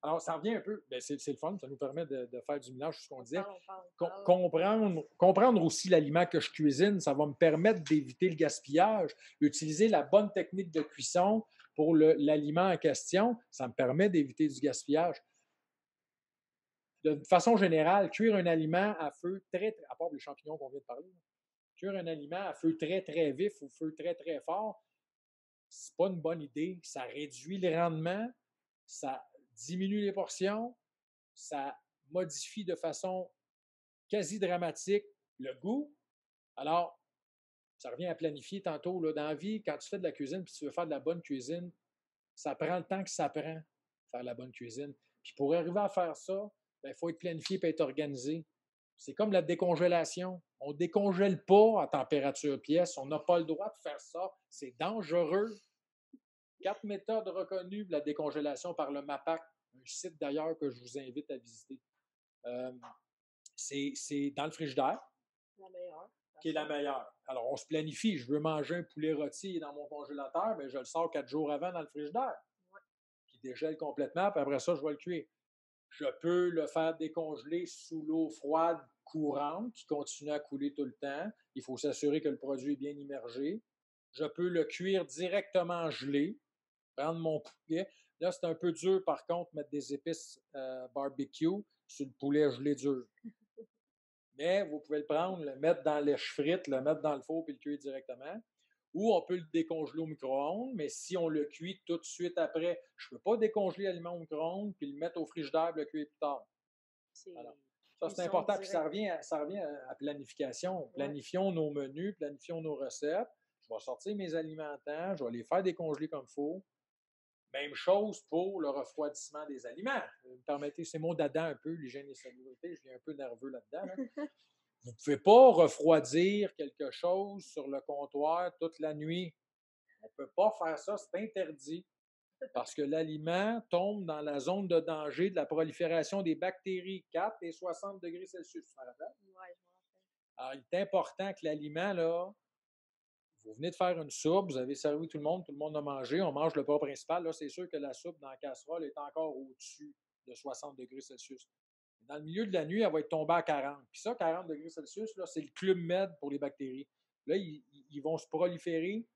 Alors, ça revient un peu, bien, c'est le fun, ça nous permet de faire du mélange, ce qu'on disait. Comprendre aussi l'aliment que je cuisine, ça va me permettre d'éviter le gaspillage. Utiliser la bonne technique de cuisson pour l'aliment en question, ça me permet d'éviter du gaspillage. De façon générale, cuire un aliment à feu, à part les champignons qu'on vient de parler, cuire un aliment à feu très, très vif ou feu très, très fort, c'est pas une bonne idée. Ça réduit le rendement, ça diminue les portions, ça modifie de façon quasi dramatique le goût. Alors, ça revient à planifier tantôt. Là, dans la vie, quand tu fais de la cuisine et tu veux faire de la bonne cuisine, ça prend le temps que ça prend faire la bonne cuisine. Puis pour arriver à faire ça, il faut être planifié et être organisé. C'est comme la décongélation. On ne décongèle pas à température pièce. On n'a pas le droit de faire ça. C'est dangereux. 4 méthodes reconnues de la décongélation par le MAPAC, un site d'ailleurs que je vous invite à visiter. C'est dans le frigidaire. La meilleure. Qui est la meilleure. Alors, on se planifie. Je veux manger un poulet rôti dans mon congélateur, mais je le sors 4 jours avant dans le frigidaire. Ouais. Puis dégèle complètement, puis après ça, je vais le cuire. Je peux le faire décongeler sous l'eau froide courante qui continue à couler tout le temps. Il faut s'assurer que le produit est bien immergé. Je peux le cuire directement gelé, prendre mon poulet. Là, c'est un peu dur, par contre, mettre des épices barbecue sur le poulet gelé dur. Mais vous pouvez le prendre, le mettre dans lèche frite, le mettre dans le four puis le cuire directement. Ou on peut le décongeler au micro-ondes, mais si on le cuit tout de suite après, je ne peux pas décongeler l'aliment au micro-ondes puis le mettre au frigidaire et le cuire plus tard. Alors, ça, c'est important. Puis ça revient à planification. Planifions nos menus, planifions nos recettes. Je vais sortir mes aliments, je vais les faire décongeler comme il faut. Même chose pour le refroidissement des aliments. Vous me permettez, c'est mon dada un peu, l'hygiène et la salubrité, je viens un peu nerveux là-dedans. Là. Vous ne pouvez pas refroidir quelque chose sur le comptoir toute la nuit. On ne peut pas faire ça, c'est interdit. Parce que l'aliment tombe dans la zone de danger de la prolifération des bactéries, 4 et 60 degrés Celsius. Tu me rappelles? Oui, je me rappelle. Alors, il est important que l'aliment, là, vous venez de faire une soupe, vous avez servi tout le monde a mangé, on mange le plat principal. Là, c'est sûr que la soupe dans la casserole est encore au-dessus de 60 degrés Celsius. Dans le milieu de la nuit, elle va être tombée à 40. Puis ça, 40 degrés Celsius, là, c'est le Club Med pour les bactéries. Là, ils vont se proliférer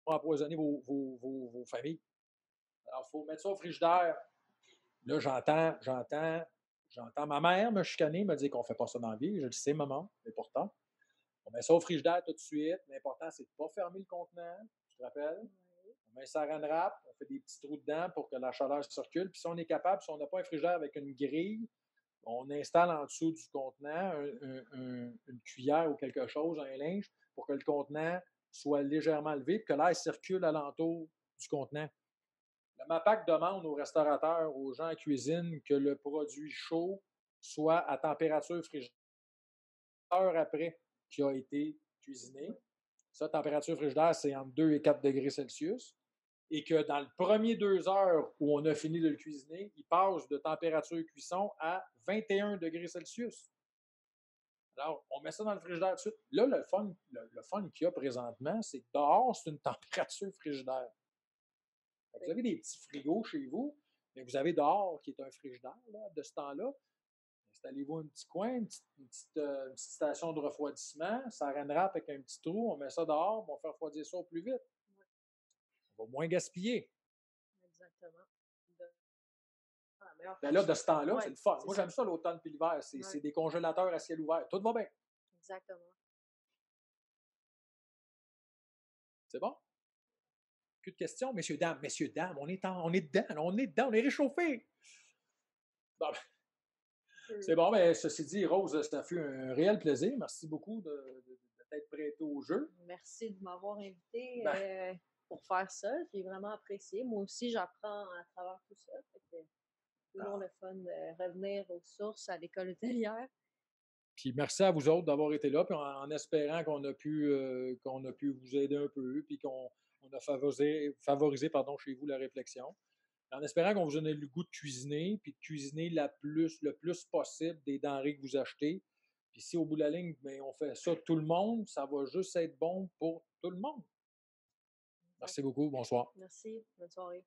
pour empoisonner vos familles. Alors, il faut mettre ça au frigidaire. Là, j'entends ma mère me chicaner, me dire qu'on ne fait pas ça dans la vie. Je le sais, maman, mais pourtant. On met ça au frigidaire tout de suite. L'important, c'est de ne pas fermer le contenant. Tu te rappelles? Oui. On met un saran wrap, on fait des petits trous dedans pour que la chaleur circule. Puis si on est capable, si on n'a pas un frigidaire avec une grille, on installe en dessous du contenant une cuillère ou quelque chose, un linge, pour que le contenant soit légèrement levé et que l'air circule alentour du contenant. Le MAPAC demande aux restaurateurs, aux gens en cuisine, que le produit chaud soit à température frigidaire après qui a été cuisiné. Ça, température frigidaire, c'est entre 2 et 4 degrés Celsius. Et que dans le premier 2 heures où on a fini de le cuisiner, il passe de température cuisson à 21 degrés Celsius. Alors, on met ça dans le frigidaire tout de suite. Là, le fun qu'il y a présentement, c'est que dehors, c'est une température frigidaire. Vous avez des petits frigos chez vous, mais vous avez dehors qui est un frigidaire là, de ce temps-là. Installez-vous un petit coin, une petite station de refroidissement, saran wrap avec un petit trou, on met ça dehors, on va faire refroidir ça au plus vite. Oui. On va moins gaspiller. Exactement. Ben là, de ce temps-là, c'est le fun. Moi, j'aime ça l'automne et l'hiver. C'est des congélateurs à ciel ouvert. Tout va bien. Exactement. C'est bon? Plus de questions, messieurs, dames, on est dedans, on est réchauffé. Bon, c'est bon, mais ceci dit, Rose, ça fut un réel plaisir. Merci beaucoup de t'être prêtée au jeu. Merci de m'avoir invité pour faire ça. J'ai vraiment apprécié. Moi aussi, j'apprends à travers tout ça. C'est toujours le fun de revenir aux sources à l'école hôtelière. Puis merci à vous autres d'avoir été là, puis en espérant qu'on a pu vous aider un peu, puis qu'on a favorisé chez vous la réflexion. En espérant qu'on vous donne le goût de cuisiner, puis de cuisiner le plus possible des denrées que vous achetez. Puis si au bout de la ligne, bien, on fait ça tout le monde, ça va juste être bon pour tout le monde. Merci beaucoup. Bonsoir. Merci. Bonne soirée.